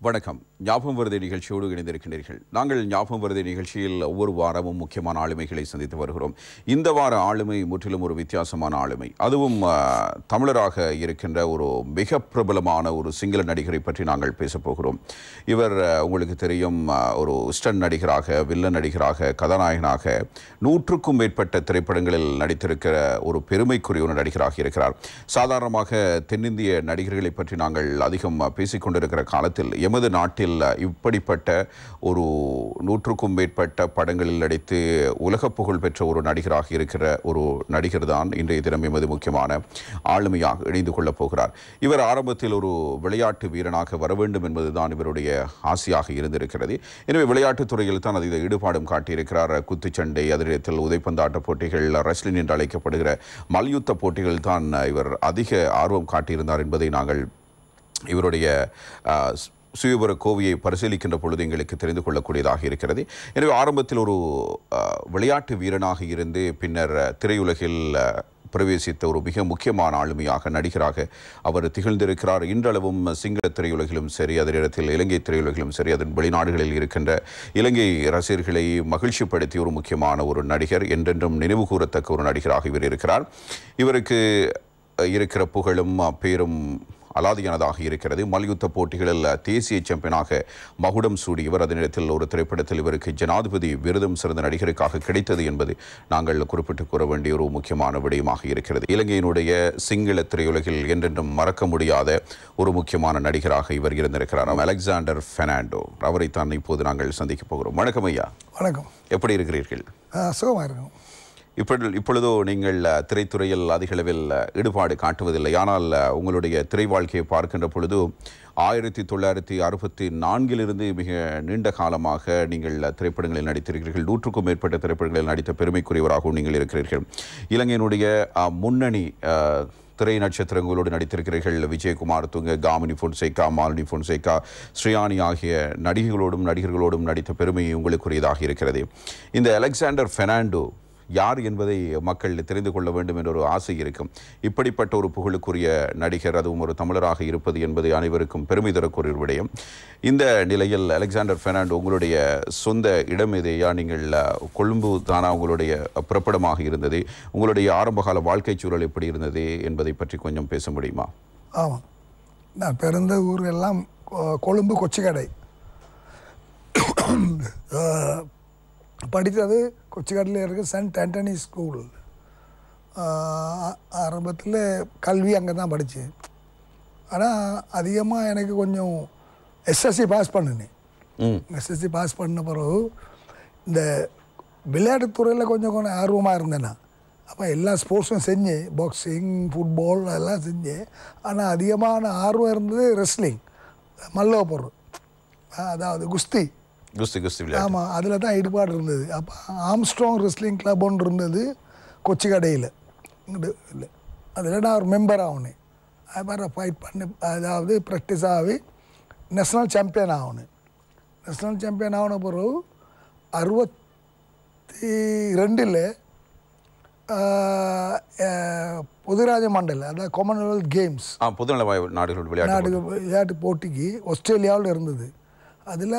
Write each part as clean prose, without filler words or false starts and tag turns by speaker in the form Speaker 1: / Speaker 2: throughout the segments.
Speaker 1: வணக்கம். ஞாபகம் வருதே நிகழ்ச்சியோடு இணைந்திருக்கின்றீர்கள். நாங்கள் ஞாபகம் வருதே நிகழ்ச்சியில் ஒவ்வொரு வாரமும் முக்கியமான ஆளுமைகளை சந்தித்து வருகிறோம். இந்த வார ஆளுமை முற்றிலும் ஒரு வித்தியாசமான ஆளுமை. அதுவும் தமிழராக இருக்கின்ற ஒரு மிக பிரபலமான ஒரு சிங்கள நடிகரை பற்றி நாங்கள் பேசப்போகிறோம். இவர் உங்களுக்கு தெரியும், ஒரு ஸ்டன் நடிகராக, வில்லன் நடிகராக, கதாநாயகனாக 100க்கும் மேற்பட்ட திரைப்படங்களில் நடித்திருக்கிற ஒரு பெருமைக்குரிய ஒரு நடிகராக இருக்கிறார். சாதாரணமாக தென்னிந்திய நடிகர்களை பற்றி நாங்கள் அதிகம் பேசிக்கொண்டிருக்கிற காலத்தில் எமது நாட்டில் இப்படிப்பட்ட ஒரு 100க்கும் மேற்பட்ட படங்களில் நடித்து உலக புகழ் பெற்ற ஒரு நடிகராக இருக்கிற ஒரு நடிகர் தான் இன்றைய தினம் எமது முக்கியமான ஆளுமையாக இணைந்து கொள்ளப் போகிறார். இவர் ஆரம்பத்தில் ஒரு விளையாட்டு வீரனாக வர வேண்டும் என்பதுதான் இவருடைய ஆசையாக இருந்திருக்கிறது. எனவே விளையாட்டுத் துறையில் தான் அதிக ஈடுபாடும் காட்டியிருக்கிறார். குத்துச்சண்டை, அதிரத்தில் உதைப்பந்தாட்ட போட்டிகள், ரெஸ்லிங் என்று அழைக்கப்படுகிற மல்யுத்த போட்டிகள் தான் இவர் அதிக ஆர்வம் காட்டியிருந்தார் என்பதை நாங்கள் இவருடைய சுயபுர கோவையை பரிசீலிக்கின்ற பொழுது எங்களுக்கு தெரிந்து கொள்ளக்கூடியதாக இருக்கிறது. எனவே ஆரம்பத்தில் ஒரு விளையாட்டு வீரனாக இருந்து பின்னர் திரையுலகில் பிரவேசித்த ஒரு மிக முக்கியமான ஆளுமையாக, நடிகராக அவர் திகழ்ந்திருக்கிறார். இன்றளவும் சிங்கள திரையுலகிலும் சரி, அதே நேரத்தில் இலங்கை திரையுலகிலும் சரி, அதன் வெளிநாடுகளில் இருக்கின்ற இலங்கை ரசிகர்களை மகிழ்ச்சிப்படுத்திய ஒரு முக்கியமான ஒரு நடிகர், என்றென்றும் நினைவு கூறத்தக்க ஒரு நடிகராக இவர் இருக்கிறார். இவருக்கு இருக்கிற புகழும் பேரும் அலாதியானதாக இருக்கிறது. மல்யுத்த போட்டிகளில் தேசிய சாம்பியனாக மகுடம் சூடியவர். அதே நேரத்தில் ஒரு திரைப்படத்தில் இவருக்கு ஜனாதிபதி விருதும் சிறந்த நடிகருக்காக கிடைத்தது என்பது நாங்கள் குறிப்பிட்டு கூற வேண்டிய ஒரு முக்கியமான விடயமாக இருக்கிறது. இலங்கையினுடைய சிங்கள திரையுலகில் என்றென்றும் மறக்க முடியாத ஒரு முக்கியமான நடிகராக இவர் இருந்திருக்கிறார். அலெக்சாண்டர் பெர்னாண்டோ, அவரைத்தான் இப்போது நாங்கள் சந்திக்க போகிறோம். வணக்கம் ஐயா.
Speaker 2: வணக்கம்.
Speaker 1: எப்படி இருக்கிறீர்கள்?
Speaker 2: சுகமாக இருக்கும்.
Speaker 1: இப்பொழுதோ நீங்கள் திரைத்துறையில் அதிகளவில் ஈடுபாடு காட்டுவதில்லை. ஆனால் உங்களுடைய திரை வாழ்க்கையை பார்க்கின்ற பொழுது 1964 மிக நீண்ட காலமாக நீங்கள் திரைப்படங்களில் நடித்திருக்கிறீர்கள். 100க்கும் மேற்பட்ட திரைப்படங்களில் நடித்த பெருமைக்குரியவராகவும் நீங்கள் இருக்கிறீர்கள். இலங்கையினுடைய முன்னணி திரை நட்சத்திரங்களோடு நடித்திருக்கிறீர்கள். விஜயகுமார் துங்க, காமினி பொன்சேகா, மாலினி பொன்சேகா, ஸ்ரீயானி ஆகிய நடிகர்களோடும் நடித்த பெருமை உங்களுக்குரியதாக இருக்கிறது. இந்த அலெக்சாண்டர் பெர்னாண்டோ யார் என்பதை மக்கள் தெரிந்து கொள்ள வேண்டும் என்ற ஒரு ஆசை இருக்கும். இப்படிப்பட்ட ஒரு புகழுக்குரிய நடிகர், அதுவும் ஒரு தமிழராக இருப்பது என்பது அனைவருக்கும் பெருமை தரக்கூடிய விடயம். இந்த நிலையில் அலெக்சாண்டர் பெர்னாண்டோ, உங்களுடைய சொந்த இடம் எதையா? நீங்கள் கொழும்பு தானா உங்களுடைய பிறப்பிடமாக இருந்தது? உங்களுடைய ஆரம்பகால வாழ்க்கை சூழல் எப்படி இருந்தது என்பதை பற்றி கொஞ்சம் பேச முடியுமா?
Speaker 2: ஆமாம், நான் பிறந்த ஊர் எல்லாம் கொழும்பு கொச்சிக்கடை. படித்தது கொச்சிக்காட்டில் இருக்க சென்ட் ஆண்டனி ஸ்கூல். ஆரம்பத்தில் கல்வி அங்கே தான் படித்தேன். ஆனால் அதிகமாக எனக்கு கொஞ்சம் எஸ்எஸ்சி பாஸ் பண்ணினேன். எஸ்எஸ்சி பாஸ் பண்ண பிறகு இந்த விளையாட்டுத்துறையில் கொஞ்சம் ஆர்வமாக இருந்தேன் நான். அப்போ எல்லா ஸ்போர்ட்ஸும் செஞ்சேன், பாக்ஸிங், ஃபுட்பால் எல்லாம் செஞ்சேன். ஆனால் அதிகமான ஆர்வம் இருந்தது ரெஸ்லிங், மல்லவ பொருள், அதாவது குஸ்தி. ஆமாம், அதில் தான் ஈடுபாடு இருந்தது. அப்போ ஆம்ஸ்ட்ராங் ரெஸ்லிங் கிளப் ஒன்று இருந்தது கொச்சிக்கடையில். இல்லை, அதில் நான் ஒரு மெம்பர் ஆகணும். அது மாதிரி ஃபைட் பண்ணி, அதாவது ப்ராக்டிஸ் ஆகி நேஷ்னல் சாம்பியன் ஆகணும். நேஷ்னல் சாம்பியன் ஆகின பிறகு 62 பொதுராஜ மண்டல், அதாவது காமன்வெல்த் கேம்ஸ், விளையாட்டு போட்டிக்கு ஆஸ்திரேலியாவில் இருந்தது. அதில்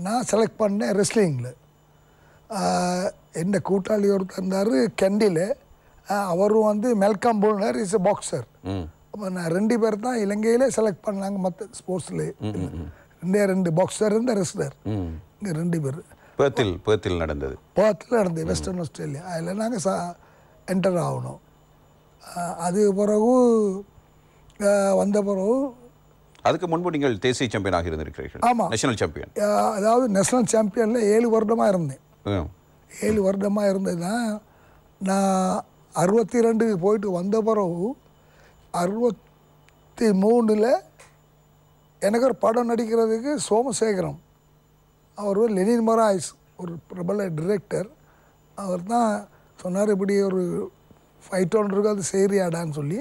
Speaker 2: நான் செலக்ட் பண்ணேன் ரெஸ்லிங்கில். எந்த கூட்டாளி ஒருத்தர் இருந்தார் கெண்டியில், அவரும் மெல்கம் போல்னர், இஸ் எ பாக்ஸர். அப்போ நான் 2 பேர் தான் இலங்கையிலே செலக்ட் பண்ணாங்க. மற்ற ஸ்போர்ட்ஸில் 2 பாக்ஸர், இந்த ரெஸ்லர், இங்கே 2 பேர்.
Speaker 1: பேர்த்தில் நடந்தது
Speaker 2: வெஸ்டர்ன் ஆஸ்திரேலியா. அதில் நாங்கள் என்டர் ஆகணும். அது பிறகு வந்த பிறகு,
Speaker 1: அதுக்கு முன்பு நீங்கள் தேசிய சாம்பியனாக இருந்திருக்கிறீர்கள்.
Speaker 2: ஆமாம்,
Speaker 1: நேஷனல் சாம்பியன்.
Speaker 2: அதாவது நேஷனல் சாம்பியனில் 7 வருடமாக இருந்தேன். 7 வருடமாக இருந்ததுன்னா, நான் 62 போயிட்டு வந்த பிறகு 63 எனக்கு ஒரு படம் நடிக்கிறதுக்கு சோமசேகரம், அவர் லெனின் மொராய்ஸ், ஒரு பிரபல டிரெக்டர், அவர் தான் சொன்னார், இப்படி ஒரு ஃபைட் ஒன்று இருக்குது, அது செய்கிறியாடான்னு சொல்லி.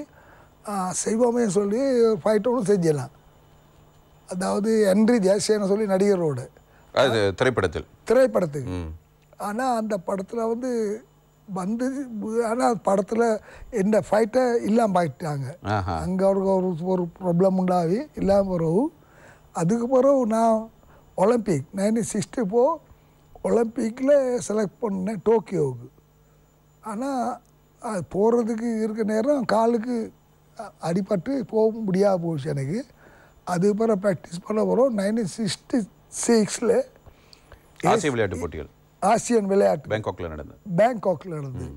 Speaker 2: செய்வோமே சொல்லி ஃபைட் ஒன்று செஞ்சிடலாம். அதாவது ஹென்றி ஜெயசேன சொல்லி நடிகரோடு திரைப்படத்துக்கு. ஆனால் அந்த படத்தில் வந்து ஆனால் படத்தில் இந்த ஃபைட்டை இல்லாமல் போயிட்டாங்க. அங்கே அவருக்கு ஒரு ப்ராப்ளம் உண்டாகி இல்லாமல் பிறகு அதுக்கு பிறகு நான் ஒலிம்பிக் 1964 ஒலிம்பிக்கில் செலக்ட் பண்ணேன் டோக்கியோவுக்கு. ஆனால் அது போகிறதுக்கு இருக்க நேரம் காலுக்கு அடிபட்டு போக முடியாது போச்சு எனக்கு. அது பிறகு ப்ராக்டிஸ் பண்ண போகிறோம் 1966
Speaker 1: ஆசிய விளையாட்டு போட்டிகள்
Speaker 2: ஆசியன் விளையாட்டு
Speaker 1: பேங்காக்ல நடந்தது.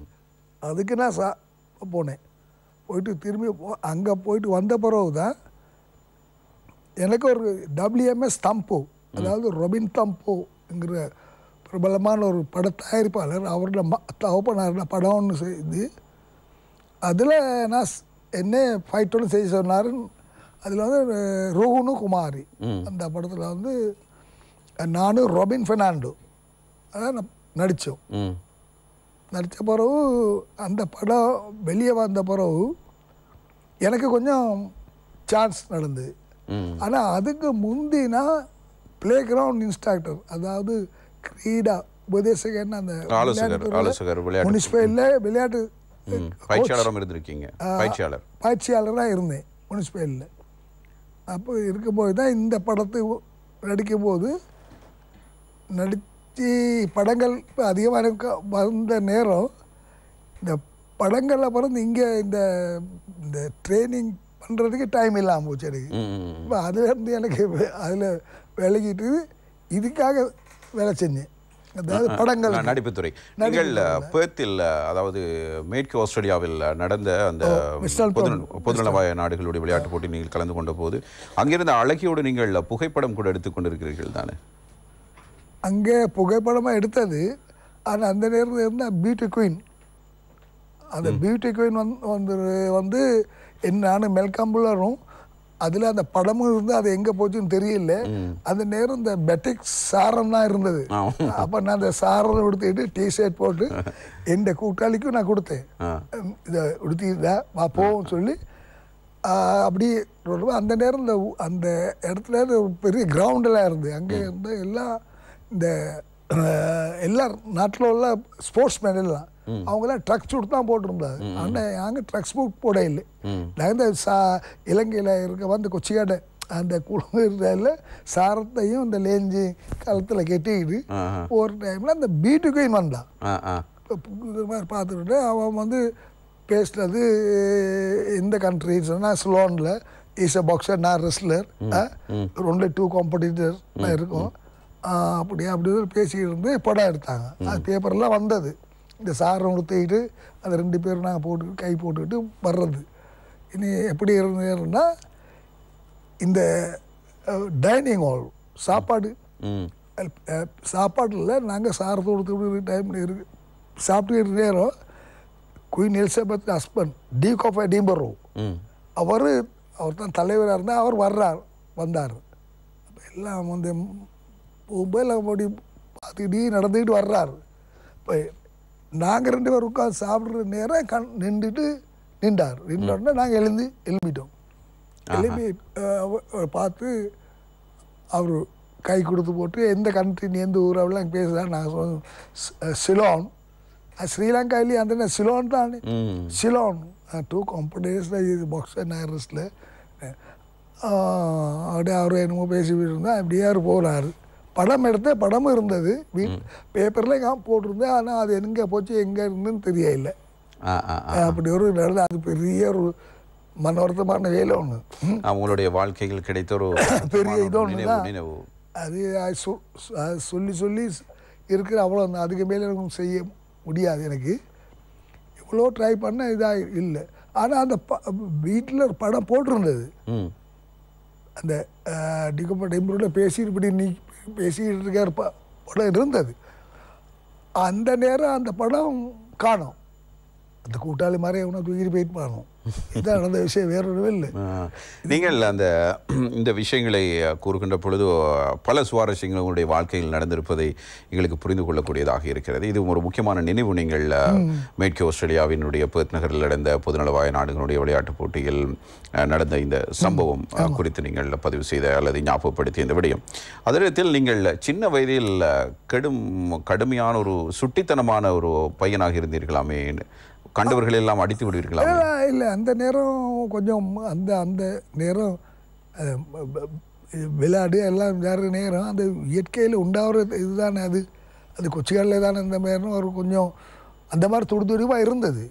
Speaker 2: அதுக்கு நான் போனேன். போயிட்டு திரும்பி அங்கே போயிட்டு வந்த பிறகு தான் எனக்கு ஒரு WMS தம்போ, அதாவது ரொபின் தம்போங்கிற பிரபலமான ஒரு பட தயாரிப்பாளர், அவரோட தகப்பனாரோட படம் ஒன்று செய்து அதில் நான் என்ன ஃபைட் ஒன்று செய்ய சொன்னார். அதில் வந்து ரோஹுனு குமாரி அந்த படத்தில் வந்து நானும் ரொபின் ஃபெர்னாண்டோ அதான் நடித்தோம். நடித்த பிறகு அந்த படம் வெளியே வந்த பிறகு எனக்கு கொஞ்சம் சான்ஸ் நடந்தது. ஆனால் அதுக்கு முந்தினா பிளே கிரவுண்ட் இன்ஸ்ட்ரக்டர், அதாவது கிரீடா உபதேசகன், அந்த முனிசிபலில் விளையாட்டு பயிற்சியாளராக இருந்தேன் முனிசிபலில். அப்போ இருக்கும்போது தான் இந்த படத்தை நடிக்கும்போது படங்கள் இப்போ அதிகமாக வந்த நேரம் இந்த படங்களில் பிறந்து இங்கே இந்த ட்ரைனிங் பண்ணுறதுக்கு டைம் இல்லாமல் போச்சு எனக்கு. இப்போ அதுலேருந்து எனக்கு அதில் விலகிட்டு இதுக்காக வேலை செஞ்சேன், அதாவது படங்கள்
Speaker 1: நடிப்புத்துறை. நீங்கள் பேர்த்தில், அதாவது மேற்கு ஆஸ்திரேலியாவில் நடந்த அந்த பொதுநலவாய நாடுகளுடைய விளையாட்டு போட்டி நீங்கள் கலந்து கொண்ட போது அங்கிருந்த அழகியோடு நீங்கள் புகைப்படம் கூட எடுத்துக்கொண்டிருக்கிறீர்கள் தானே?
Speaker 2: அங்கே புகைப்படமாக எடுத்தது. ஆனால் அந்த நேரத்தில் இருந்தால் பியூட்டி குயின், அந்த பியூட்டி குயின் வந்து நானும் மெல்காம்புலரும் அதில் அந்த படமும் இருந்து அது எங்கே போச்சுன்னு தெரியல. அந்த நேரம் இந்த பெட்டிக் சாரம் தான் இருந்தது. அப்போ நான் அந்த சாரம் எடுத்துக்கிட்டு டிஷர்ட் போட்டு எந்த கூட்டாளிக்கும் நான் கொடுத்தேன், இதை உடுத்திட்டா வா போவோம்னு சொல்லி. அப்படி அந்த நேரம் அந்த இடத்துல பெரிய கிரவுண்டெல்லாம் இருந்தது. அங்கே இருந்த எல்லாம் இந்த எல்லா நாட்டில் உள்ள ஸ்போர்ட்ஸ் மேன் எல்லாம் அவங்களாம் ட்ரக் சூட் தான் போட்டிருந்தாங்க. ஆனால் நாங்கள் ட்ரக் சூட் போட இல்லை. நாங்கள் இந்த இலங்கையில் இருக்க வந்து கொச்சிக்காட்டை அந்த குழுவில் சாரத்தையும் இந்த லேஞ்சி கழுத்தில் கெட்டிக்கிட்டு ஒரு டைமில் அந்த பீட்டுக்கையும் வந்தான். இது மாதிரி பார்த்துக்கிட்டு அவன் வந்து பேசுனது இந்த கண்ட்ரிஸ்னா ஸ்லோனில் இஸ் அ பாக்ஸர், நான் ரெஸ்லர், ஒன்லி 2 காம்படிட்டர் இருக்கும். அப்படி பேசிக்கிட்டு இருந்து படம் எடுத்தாங்க. அது பேப்பர்லாம் வந்தது. இந்த சாரை உடுத்திக்கிட்டு அந்த 2 பேரும் நாங்கள் போட்டு கை போட்டுக்கிட்டு வர்றது. இனி எப்படி இருந்ததுன்னா இந்த டைனிங் ஹால் சாப்பாடில் நாங்கள் சாரை கொடுத்து டைமில் இருக்கு சாப்பிட்டுக்கிட்டு நேரம் queen Elizabeth husband duke of Edinburgh அவர் தான் தலைவராக இருந்தால் அவர் வந்தார். அப்போ எல்லாம் வந்து மொபைல் அப்படி பார்த்துக்கிட்டே நடந்துக்கிட்டு வர்றாரு. இப்போ நாங்கள் 2 பேரும் உட்காந்து சாப்பிட்ற நேரம் நின்றார். நின்றோடனே நாங்கள் எழும்பிட்டோம். எழுப்பி பார்த்து அவர் கை கொடுத்து போட்டு எந்த கண்ட்ரி நீ எந்த ஊர் அப்படிலாம் பேசுகிறார். நாங்கள் சொன்னோம் சிலோன், ஸ்ரீலங்காவிலேயே அந்த சிலோன் தான். சிலோன் 2 காம்படிஷன் இது பாக்ஸர் நேரஸில் அப்படியே அவர் என்னமோ பேசிக்கிட்டு இருந்தால் அப்படியே அவர் போகிறாரு. படம் எடுத்த படமும் இருந்தது, பேப்பரில் போட்டிருந்தேன். ஆனால் அது எங்கே போச்சு எங்கே இருந்துன்னு தெரியல. அப்படி ஒரு நடந்த அது பெரிய ஒரு மன வருத்தமான வேலை ஒன்று.
Speaker 1: அவங்களுடைய வாழ்க்கைகள் கிடைத்த ஒரு
Speaker 2: பெரிய இது ஒன்று தான் அது. சொல்லி இருக்கிற அவ்வளோ அதுக்கு மேலே செய்ய முடியாது எனக்கு. இவ்வளோ ட்ரை பண்ண இதாக இல்லை. ஆனால் அந்த வீட்டில் ஒரு படம் போட்டிருந்தது. அந்த டிகோட பேசிட்டு நீ பேசிக்கிட்டு இருக்கார் படம் இருந்தது. அந்த நேரம் அந்த படம் காணும். அந்த கூட்டாளி மாதிரி அவனை தூக்கிட்டு போயிட்டு பாருங்க. இதான் நடந்த விஷயம், வேற ஒன்றும் இல்லை.
Speaker 1: நீங்கள் இந்த விஷயங்களை கூறுகின்ற பொழுது பல சுவாரஸ்யங்கள் உங்களுடைய வாழ்க்கையில் நடந்திருப்பதை எங்களுக்கு புரிந்து கொள்ளக்கூடியதாக இருக்கிறது. இது ஒரு முக்கியமான நினைவு. நீங்கள் மேற்கு ஆஸ்திரேலியாவினுடைய பெர்த் நகரில் நடந்த பொதுநலவாய நாடுகளுடைய விளையாட்டுப் போட்டியில் நடந்த இந்த சம்பவம் குறித்து நீங்கள் பதிவு செய்த அல்லது ஞாபகப்படுத்திய இந்த விடயம். அதே நேரத்தில் நீங்கள் சின்ன வயதில் கடுமையான ஒரு சுட்டித்தனமான ஒரு பையனாக இருந்தீர்களாமே, கண்டவர்கள் எல்லாம் அடித்து விடுவீர்களா?
Speaker 2: இல்லை, அந்த நேரம் கொஞ்சம் அந்த நேரம் விளையாடு எல்லாம் வேறு நேரம் அந்த இயற்கையில் உண்டாகிற இதுதானே அது அது கொச்சிகளில் தானே இந்த மாதிரின்னு ஒரு கொஞ்சம் அந்த மாதிரி துடிதுடிப்பாக இருந்தது.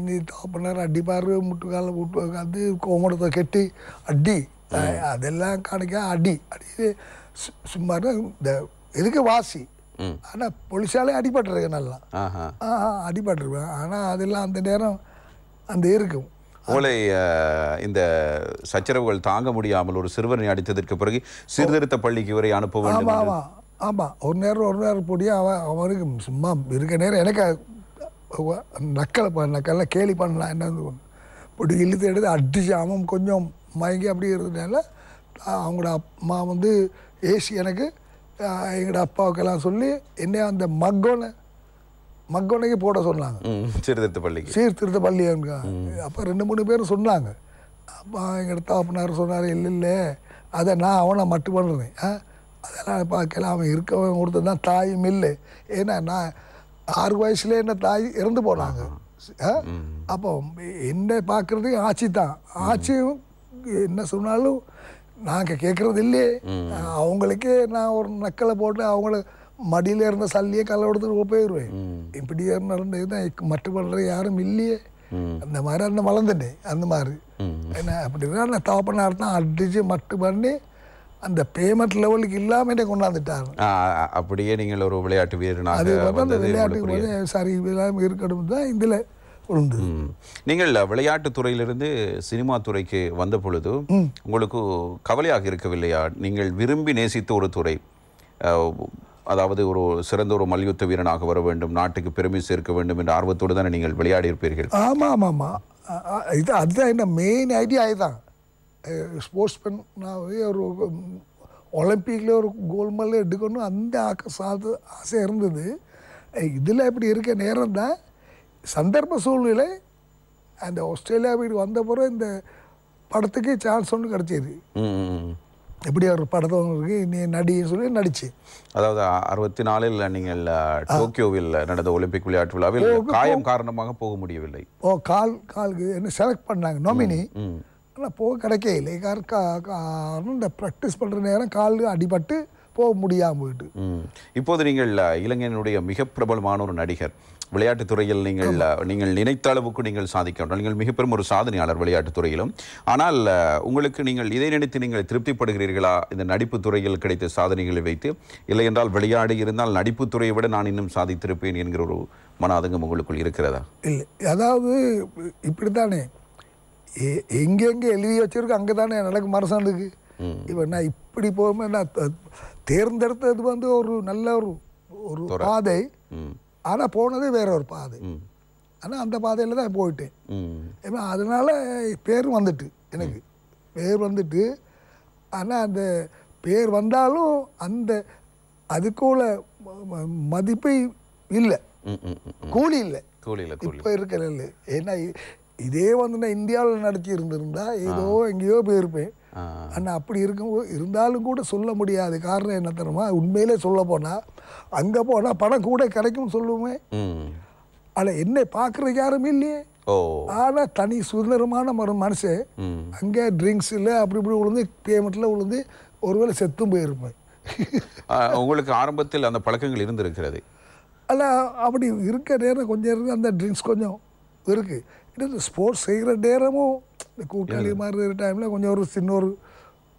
Speaker 2: நீ தாப்பினார் அடிப்பார் முட்டுக்கால விட்டு அது கோமடத்தை கெட்டி அடி அதெல்லாம் காணிக்க அடி சும்மா இந்த இதுக்கு வாசி. ஆனால் போலீஸாலே அடிபட்டுருக்கேன் நல்லா அடிபட்டுருவேன். ஆனால் அதெல்லாம் அந்த நேரம் அந்த இருக்கும்.
Speaker 1: உங்களை இந்த சச்சரவுகள் தாங்க முடியாமல் ஒரு சிறுவனை அடித்ததற்கு பிறகு சீர்திருத்த பள்ளிக்கு வரை அனுப்ப வேண்டும்.
Speaker 2: ஆமாம் ஆமாம் ஒரு நேரம் பொடியா அவனுக்கு சும்மா இருக்க நேரம் எனக்கு நக்கலை கேலி பண்ணலாம் என்ன இப்படி இழுத்து எடுத்து அடிச்சு அவன் கொஞ்சம் மயங்கி அப்படி இருந்ததுனால அவங்களோட அம்மா வந்து ஏசி எனக்கு எங்களோட அப்பாவுக்கெல்லாம் சொல்லி என்ன அந்த மக்கோனைக்கு போட சொன்னாங்க சீர்திருத்த பள்ளி. அப்போ 2-3 பேர் சொன்னாங்க. அப்போ எங்கள் தாப்பினார் சொன்னார் இல்லை அதை நான் அவனை மட்டும் பண்ணுறேன் அதெல்லாம் பார்க்கல அவன் இருக்கவன் ஒருத்தர் தான் தாயும் இல்லை. ஏன்னா நான் 6 வயசுல என்ன தாய் இறந்து போனாங்க. அப்போ என்ன பார்க்குறதுக்கு ஆட்சி தான் ஆட்சியும் என்ன சொன்னாலும் நாங்கள் கேட்குறது இல்லையே. அவங்களுக்கே நான் ஒரு நக்கலை போட்டு அவங்கள மடியில் இருந்த சல்லியை கலை எடுத்துட்டு போயிடுவேன். இப்படி நடந்தது தான் மட்டு பண்ணுறது யாரும் இல்லையே. அந்த மாதிரி அந்த வளர்ந்துட்டேன் அந்த மாதிரி என்ன அப்படின்னா நான் தாப்பனார் தான் அடித்து மட்டு பண்ணி அந்த பேமெண்ட் லெவலுக்கு இல்லாமலே கொண்டாந்துட்டாங்க.
Speaker 1: அப்படியே நீங்கள் ஒரு விளையாட்டு வீரனாக
Speaker 2: அது அந்த விளையாட்டு சரி இருக்கணும் தான் இதில் உண்டு.
Speaker 1: நீங்கள் விளையாட்டு துறையிலிருந்து சினிமா துறைக்கு வந்த பொழுது உங்களுக்கு கவலையாக இருக்கவில்லையா? நீங்கள் விரும்பி நேசித்த ஒரு துறை, அதாவது ஒரு சிறந்த ஒரு மல்யுத்த வீரனாக வர வேண்டும், நாட்டுக்கு பெருமை சேர்க்க வேண்டும் என்ற ஆர்வத்தோடு தானே நீங்கள் விளையாடி இருப்பீர்கள்.
Speaker 2: ஆமாம் ஆமாம் இது அதுதான் என்ன மெயின் ஐடியா. அதுதான் ஸ்போர்ட்ஸ்மேனாகவே ஒரு ஒலிம்பிக்கில் ஒரு கோல்டு மெடல் எடுக்கணும் அந்த ஆசை இருந்தது. இதில் இப்படி இருக்க நேரம் தான் சந்தர்ப்ப சூழ்நிலை அந்த ஆஸ்திரேலியா வீடு வந்த பிறகு இந்த படத்துக்கு சான்ஸ் ஒன்று கிடச்சிது. எப்படி ஒரு படத்தை இருக்கு நீ நடின்னு சொல்லி நடிச்சு.
Speaker 1: அதாவது 64இல் நீங்கள் டோக்கியோவில் நடந்த ஒலிம்பிக் விளையாட்டு விழாவில் காயம் காரணமாக போக முடியவில்லை.
Speaker 2: காலுக்கு என்ன செலக்ட் பண்ணாங்க நாமினி. ஆனால் போக கிடைக்க இல்லை. காரணம் இந்த ப்ராக்டிஸ் பண்ணுற நேரம் கால் அடிபட்டு போக முடியாமல் போயிட்டு.
Speaker 1: இப்போது நீங்கள் இலங்கையினுடைய மிக பிரபலமான ஒரு நடிகர். விளையாட்டுத் துறையில் நீங்கள் நினைத்த அளவுக்கு நீங்கள் சாதிக்க நீங்கள் மிக பெரும் ஒரு சாதனையாளர் விளையாட்டுத் துறையிலும். ஆனால் உங்களுக்கு நீங்கள் இதை நினைத்து நீங்கள் திருப்திப்படுகிறீர்களா? இந்த நடிப்பு துறையில் கிடைத்த சாதனைகளை வைத்து, இல்லை என்றால் விளையாடி இருந்தால் நடிப்பு துறையை விட நான் இன்னும் சாதித்திருப்பேன் என்கிற ஒரு மன ஆதங்கம் உங்களுக்குள் இருக்கிறதா?
Speaker 2: இல்லை, அதாவது இப்படித்தானே எங்கெங்கே எழுதி வச்சிருக்கு அங்கே தானே எனக்கு மனசாண்டுக்கு. இப்போ நான் இப்படி போகும்போது நான் தேர்ந்தெடுத்தது வந்து ஒரு நல்ல ஒரு பாதை. ஆனால் போனதே வேற ஒரு பாதை. ஆனால் அந்த பாதையில் தான் போயிட்டேன். ஏன்னா அதனால பேர் வந்துட்டு எனக்கு பேர் வந்துட்டு. ஆனால் அந்த பேர் வந்தாலும் அந்த அதுக்குள்ள மதிப்பு இல்லை, கூலி இல்லை இப்போ இருக்கிறது. ஏன்னா இதே வந்து நான் இந்தியாவில் நடிச்சு இருந்திருந்தா ஏதோ எங்கேயோ போயிருப்பேன். ஆனால் அப்படி இருந்தாலும் கூட சொல்ல முடியாது. காரணம் என்ன தெரியுமா? உண்மையிலே சொல்ல போனால் அங்கே போனால் பணம் கூட கிடைக்கும் சொல்லுவேன். ஆனால் என்னை பார்க்குறதுக்கு யாரும் இல்லையே. ஆனால் தனி சுதந்திரமான ஒரு மனுஷன் அங்கே ட்ரிங்க்ஸில் அப்படி இப்படி விழுந்து பேமெண்ட்டில் விழுந்து ஒருவேளை செத்தும் போயிருப்பேன்.
Speaker 1: உங்களுக்கு ஆரம்பத்தில் அந்த பழக்கங்கள் இருந்திருக்கிறது?
Speaker 2: ஆனால் அப்படி இருக்க நேரம் கொஞ்சம் இருக்கு, அந்த ட்ரிங்க்ஸ் கொஞ்சம் இருக்குது. இது ஸ்போர்ட்ஸ் செய்கிற நேரமும் இந்த கூட்டாளி மாதிரி இருக்கிற டைமில் கொஞ்சம் ஒரு சின்ன ஒரு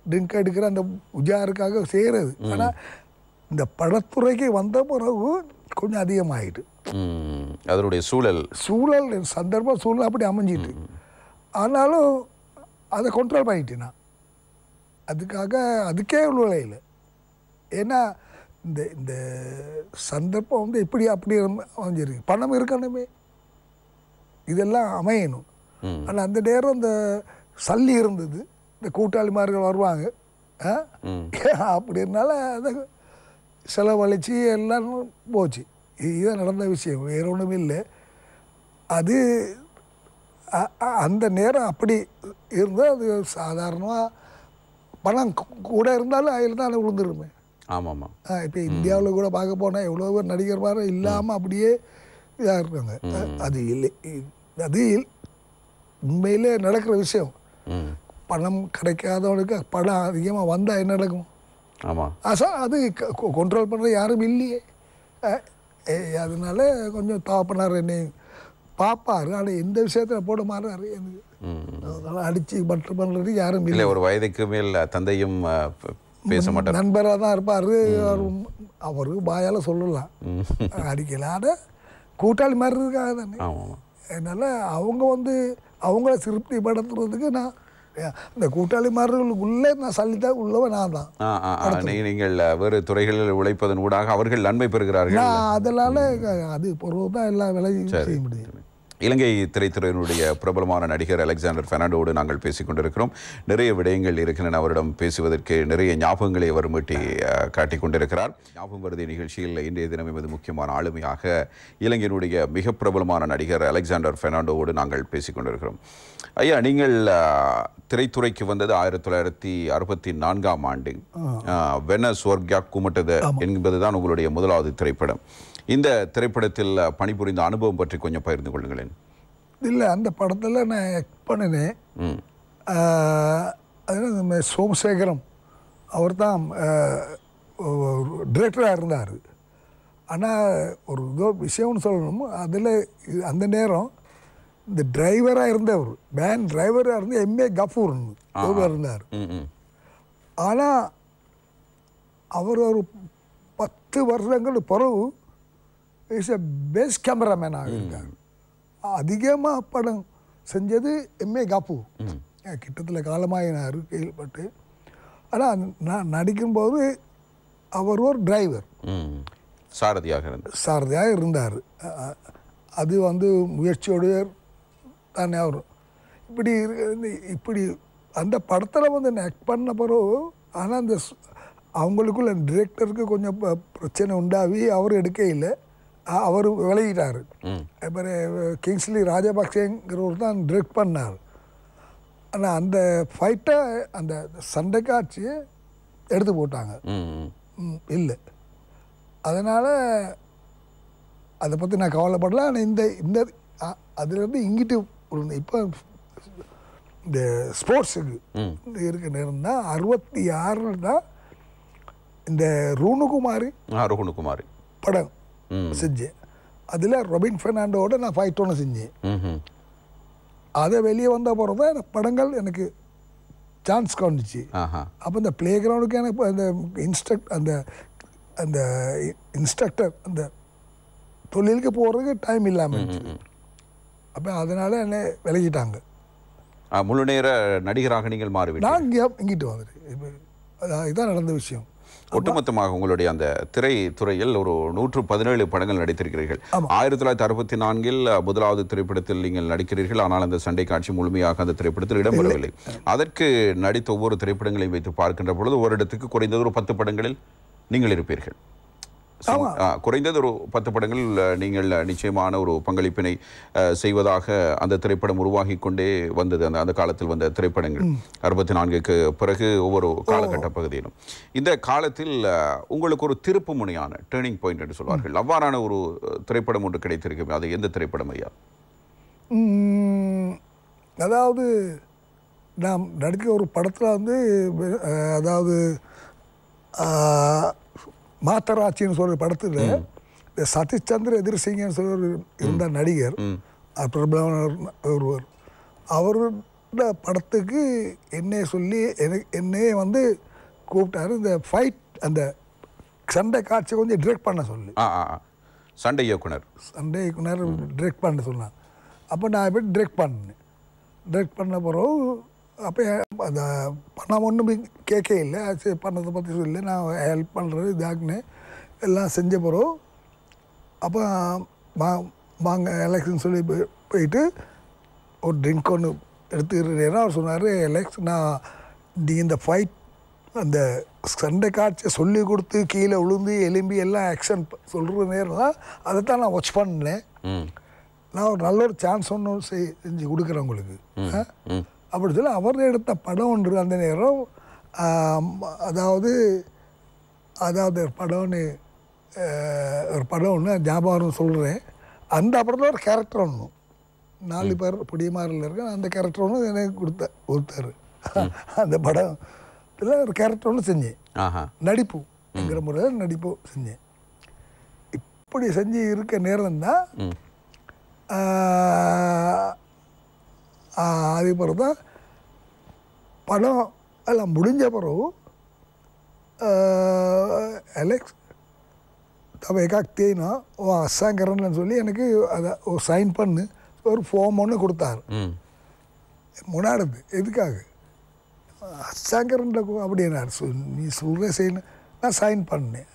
Speaker 2: ட்ரிங்க் எடுக்கிற அந்த உஜாருக்காக செய்கிறது. ஆனால் இந்த படத்துறைக்கு வந்த பிறகு கொஞ்சம் அதிகமாகிட்டு
Speaker 1: அதனுடைய சூழல்
Speaker 2: சந்தர்ப்பம் சூழல் அப்படி அமைஞ்சிட்டு. ஆனாலும் அதை கண்ட்ரோல் பண்ணிட்டேன் நான். அதுக்கே உள்ள இல்லை. ஏன்னா இந்த சந்தர்ப்பம் வந்து இப்படி அப்படி அமைஞ்சிருக்கு. பணம் இருக்கணுமே, இதெல்லாம் அமையணும். ஆனால் அந்த நேரம் இந்த சல்லி இருந்தது, இந்த கூட்டாளிமார்கள் வருவாங்க அப்படின்னால அதை செலவழித்து எல்லாம் போச்சு. இதுதான் நடந்த விஷயம், வேற ஒன்றும் இல்லை. அது அந்த நேரம் அப்படி இருந்தால் அது சாதாரணமாக பணம் கூட இருந்தாலும் அதில் தான் விழுந்துருமே.
Speaker 1: ஆமாம்.
Speaker 2: இப்போ இந்தியாவில் கூட பார்க்க போனால் எவ்வளோ பேர் நடிகர் மாதிரி இல்லாமல் அப்படியே இதாக இருக்காங்க. அது இல்லை, அது உண்மையிலே நடக்கிற விஷயம். பணம் கிடைக்காதவனுக்கு படம் அதிகமாக வந்தால் என்ன நடக்கும்?
Speaker 1: ஆமாம்.
Speaker 2: அது கண்ட்ரோல் பண்ணுற யாரும் இல்லையே. அதனால கொஞ்சம் தாப்பனார் என்னை பார்ப்பார். ஆனால் எந்த விஷயத்தில் போட மாறாரு எனக்கு. அதனால் அடித்து பட்டர் பண்ணுறது யாரும் இல்லை.
Speaker 1: ஒரு வயதுக்கு மேல் தந்தையும் பேச மாட்டார்,
Speaker 2: நண்பராக தான் இருப்பார். அவருக்கு பாயால் சொல்லலாம், அடிக்கல. ஆனால் கூட்டாளி மாதிரி இருக்காங்க தானே. அதனால் அவங்க அவங்கள திருப்திப்படுத்துறதுக்கு நான் இந்த கூட்டாளி மார்களுக்குள்ளே நான் சல்லித்தான் உள்ளவன் நான் தான்.
Speaker 1: நீங்கள் வேறு துறைகளில் உழைப்பதன் ஊடாக அவர்கள் நன்மை பெறுகிறார்கள்.
Speaker 2: அதனால அது பொருள் தான் எல்லா வேலையும் செய்ய முடியும்.
Speaker 1: இலங்கை திரைத்துறையினுடைய பிரபலமான நடிகர் அலெக்சாண்டர் பெர்னாண்டோடு நாங்கள் பேசிக் கொண்டிருக்கிறோம். நிறைய விடயங்கள் இருக்கின்றன. அவரிடம் பேசுவதற்கு நிறைய ஞாபகங்களை அவர் மீட்டி காட்டிக் கொண்டிருக்கிறார். ஞாபகம் வருதி நிகழ்ச்சியில் இன்றைய தினம் எமது முக்கியமான ஆளுமையாக இலங்கையினுடைய மிக பிரபலமான நடிகர் அலெக்சாண்டர் பெர்னாண்டோடு நாங்கள் பேசிக் கொண்டிருக்கிறோம். ஐயா, நீங்கள் திரைத்துறைக்கு வந்தது 1964ஆம் ஆண்டு. வென ஸ்வர்க்யா குமட்டத என்பதுதான் உங்களுடைய முதலாவது திரைப்படம். இந்த திரைப்படத்தில் பணிபுரிந்த அனுபவம் பற்றி கொஞ்சம் பகிர்ந்து கொள்ளுங்களேன்.
Speaker 2: இல்லை, அந்த படத்தில் நான் ஆக்ட் பண்ணினேன். அது சோமசேகரம் அவர் தான் டிரெக்டராக இருந்தார். ஆனால் ஒரு விஷயம்னு சொல்லணும், அதில் அந்த நேரம் இந்த டிரைவராக இருந்தவர், வேன் டிரைவராக இருந்து எம்ஏ கஃபூர்னு அவர் இருந்தார். ஆனால் அவர் ஒரு 10 வருஷங்கள் பிறகு இஸ் எ பெஸ்ட் கேமராமேனாக இருக்கார். அதிகமாக படம் செஞ்சது எம்ஏ கஃபூர். கிட்டத்தில் காலமாயினார் கேள்விப்பட்டு. ஆனால் நான் நடிக்கும்போது அவர் ஒரு டிரைவர், சாரதியாக இருந்தார். அது முயற்சியோடு தானே அவர் இப்படி அந்த படத்தில் ஆக்ட் பண்ண பிறகு. ஆனால் அந்த அவங்களுக்குள்ள டிரெக்டருக்கு கொஞ்சம் பிரச்சனை உண்டாகி அவர் எடுக்க இல்லை, அவர் விலகிட்டார். அப்புறம் கிங்ஸ்லி ராஜபக்சேங்கிறவர் தான் டிரெக்ட் பண்ணார். ஆனால் அந்த ஃபைட்டை, அந்த சண்டை காட்சியை எடுத்து போட்டாங்க. இல்லை, அதனால் அதை பற்றி நான் கவலைப்படல. ஆனால் இந்த அதுலேருந்து இங்கிட்டு இப்போ இந்த ஸ்போர்ட்ஸுக்கு இருக்க நேரம் தான் 66 தான் இந்த ரூணுகுமாரி படம் செஞ்சேன். அதில் ரொபின் பெர்னாண்டோட நான் ஃபைட் ஒன்று செஞ்சேன். அதை வெளியே வந்த பிறகு தான் படங்கள் எனக்கு சான்ஸ் காணுச்சு. அப்போ இந்த பிளே கிரவுண்டுக்கு எனக்கு அந்த அந்த இன்ஸ்ட்ரக்டர் அந்த தொழிலுக்கு போகிறதுக்கு டைம் இல்லாமல் இருந்துச்சு. அப்போ அதனால் என்னை விலகிட்டாங்க.
Speaker 1: முழு நேர நடிகராக நீங்கள் மாறிவிட்டீங்க.
Speaker 2: நான் இங்கிட்டு வந்துட்டேன். இதுதான் நடந்த விஷயம்.
Speaker 1: ஒட்டுமொத்தமாக உங்களுடைய அந்த திரைத்துறையில் ஒரு 117 படங்கள் நடித்திருக்கிறீர்கள். 1964இல் முதலாவது திரைப்படத்தில் நீங்கள் நடிக்கிறீர்கள். ஆனால் அந்த சண்டை காட்சி முழுமையாக அந்த திரைப்படத்தில் இடம்பெறவில்லை. அதற்கு நடித்த ஒவ்வொரு திரைப்படங்களையும் வைத்து பார்க்கின்ற பொழுது ஒரு இடத்துக்கு குறைந்தது ஒரு 10 படங்களில் நீங்கள் இருப்பீர்கள். குறைந்தது ஒரு 10 படங்கள் நீங்கள் நிச்சயமான ஒரு பங்களிப்பினை செய்வதாக அந்த திரைப்படம் உருவாகி கொண்டே வந்தது. அந்த காலத்தில் வந்த திரைப்படங்கள் 64க்கு பிறகு ஒவ்வொரு காலகட்ட பகுதியிலும். இந்த காலத்தில் உங்களுக்கு ஒரு திருப்பு முனையான டேர்னிங் பாயிண்ட் என்று சொல்வார்கள், அவ்வாறான ஒரு திரைப்படம் ஒன்று கிடைத்திருக்கு. அது எந்த திரைப்படம் ஐயா?
Speaker 2: அதாவது நாம் நடிக்கிற ஒரு படத்தில் அதாவது மாத்தராட்சின்னு சொல்கிற படத்தில் இந்த சதீஷ் சந்திர எதிர்சிங்கன்னு சொல்லி இருந்த நடிகர், பிரபலமான ஒருவர், அவரோட படத்துக்கு என்னைய சொல்லி என்னையே கூப்பிட்டாரு. இந்த ஃபைட் அந்த சண்டை காட்சியை கொஞ்சம் டிரெக்ட் பண்ண சொல்லி,
Speaker 1: சண்டை இயக்குனர்
Speaker 2: டிரெக்ட் பண்ண சொன்னான். அப்போ நான் போய் டிரெக்ட் பண்ண பிறகு அப்போ அந்த பணம் ஒன்றுமே கேட்க இல்லை. சரி, பண்ணதை பற்றி சொல்லி நான் ஹெல்ப் பண்ணுறது இதாக்குன்னு எல்லாம் செஞ்ச பிறகு அப்போ வாங்க எலெக்ஷன் சொல்லி போயிட்டு ஒரு ட்ரிங்க் ஒன்று எடுத்துக்கிற நேரம் அவர் சொன்னார், எலெக்ஸ் நான் நீங்கள் இந்த ஃபைட் அந்த சண்டை காட்சியை சொல்லி கொடுத்து கீழே விழுந்து எலும்பி எல்லாம் ஆக்ஷன் சொல்கிற நேரம் தான் அதை தான் நான் வாட்ச் பண்ணேன். நான் ஒரு நல்ல ஒரு சான்ஸ் ஒன்று செஞ்சு கொடுக்குறேன் உங்களுக்கு அப்படி சொல்லி அவர் எடுத்த படம் ஒன்று அந்த நேரம். அதாவது ஒரு படம் ஒன்று ஞாபகம் சொல்கிறேன். அந்த படத்தில் ஒரு கேரக்டர் ஒன்று 4 பேர் புடியமாரில் இருக்க அந்த கேரக்டர் ஒன்று எனக்கு கொடுத்தாரு. அந்த படம் இதில் ஒரு கேரக்டர் ஒன்று செஞ்சேன்.
Speaker 1: ஆஹா.
Speaker 2: நடிப்பு என்கிற முறையில் நடிப்பு செஞ்சேன். இப்படி செஞ்சு இருக்க நேரம் தான் அது பிறகு தான் படம் எல்லாம் முடிஞ்ச பிறகு அலெக்ஸ் தவ எக்காக் தேனா ஓ அசாங்கரன்னு சொல்லி எனக்கு அதை ஒரு சைன் பண்ணு ஒரு ஃபார்ம் ஒன்று கொடுத்தாரு. முன்னாடி எதுக்காக அசாங்கரன்ல அப்படின்னாரு. நீ சொல்கிற செய்யணும் நான் சைன் பண்ணேன்.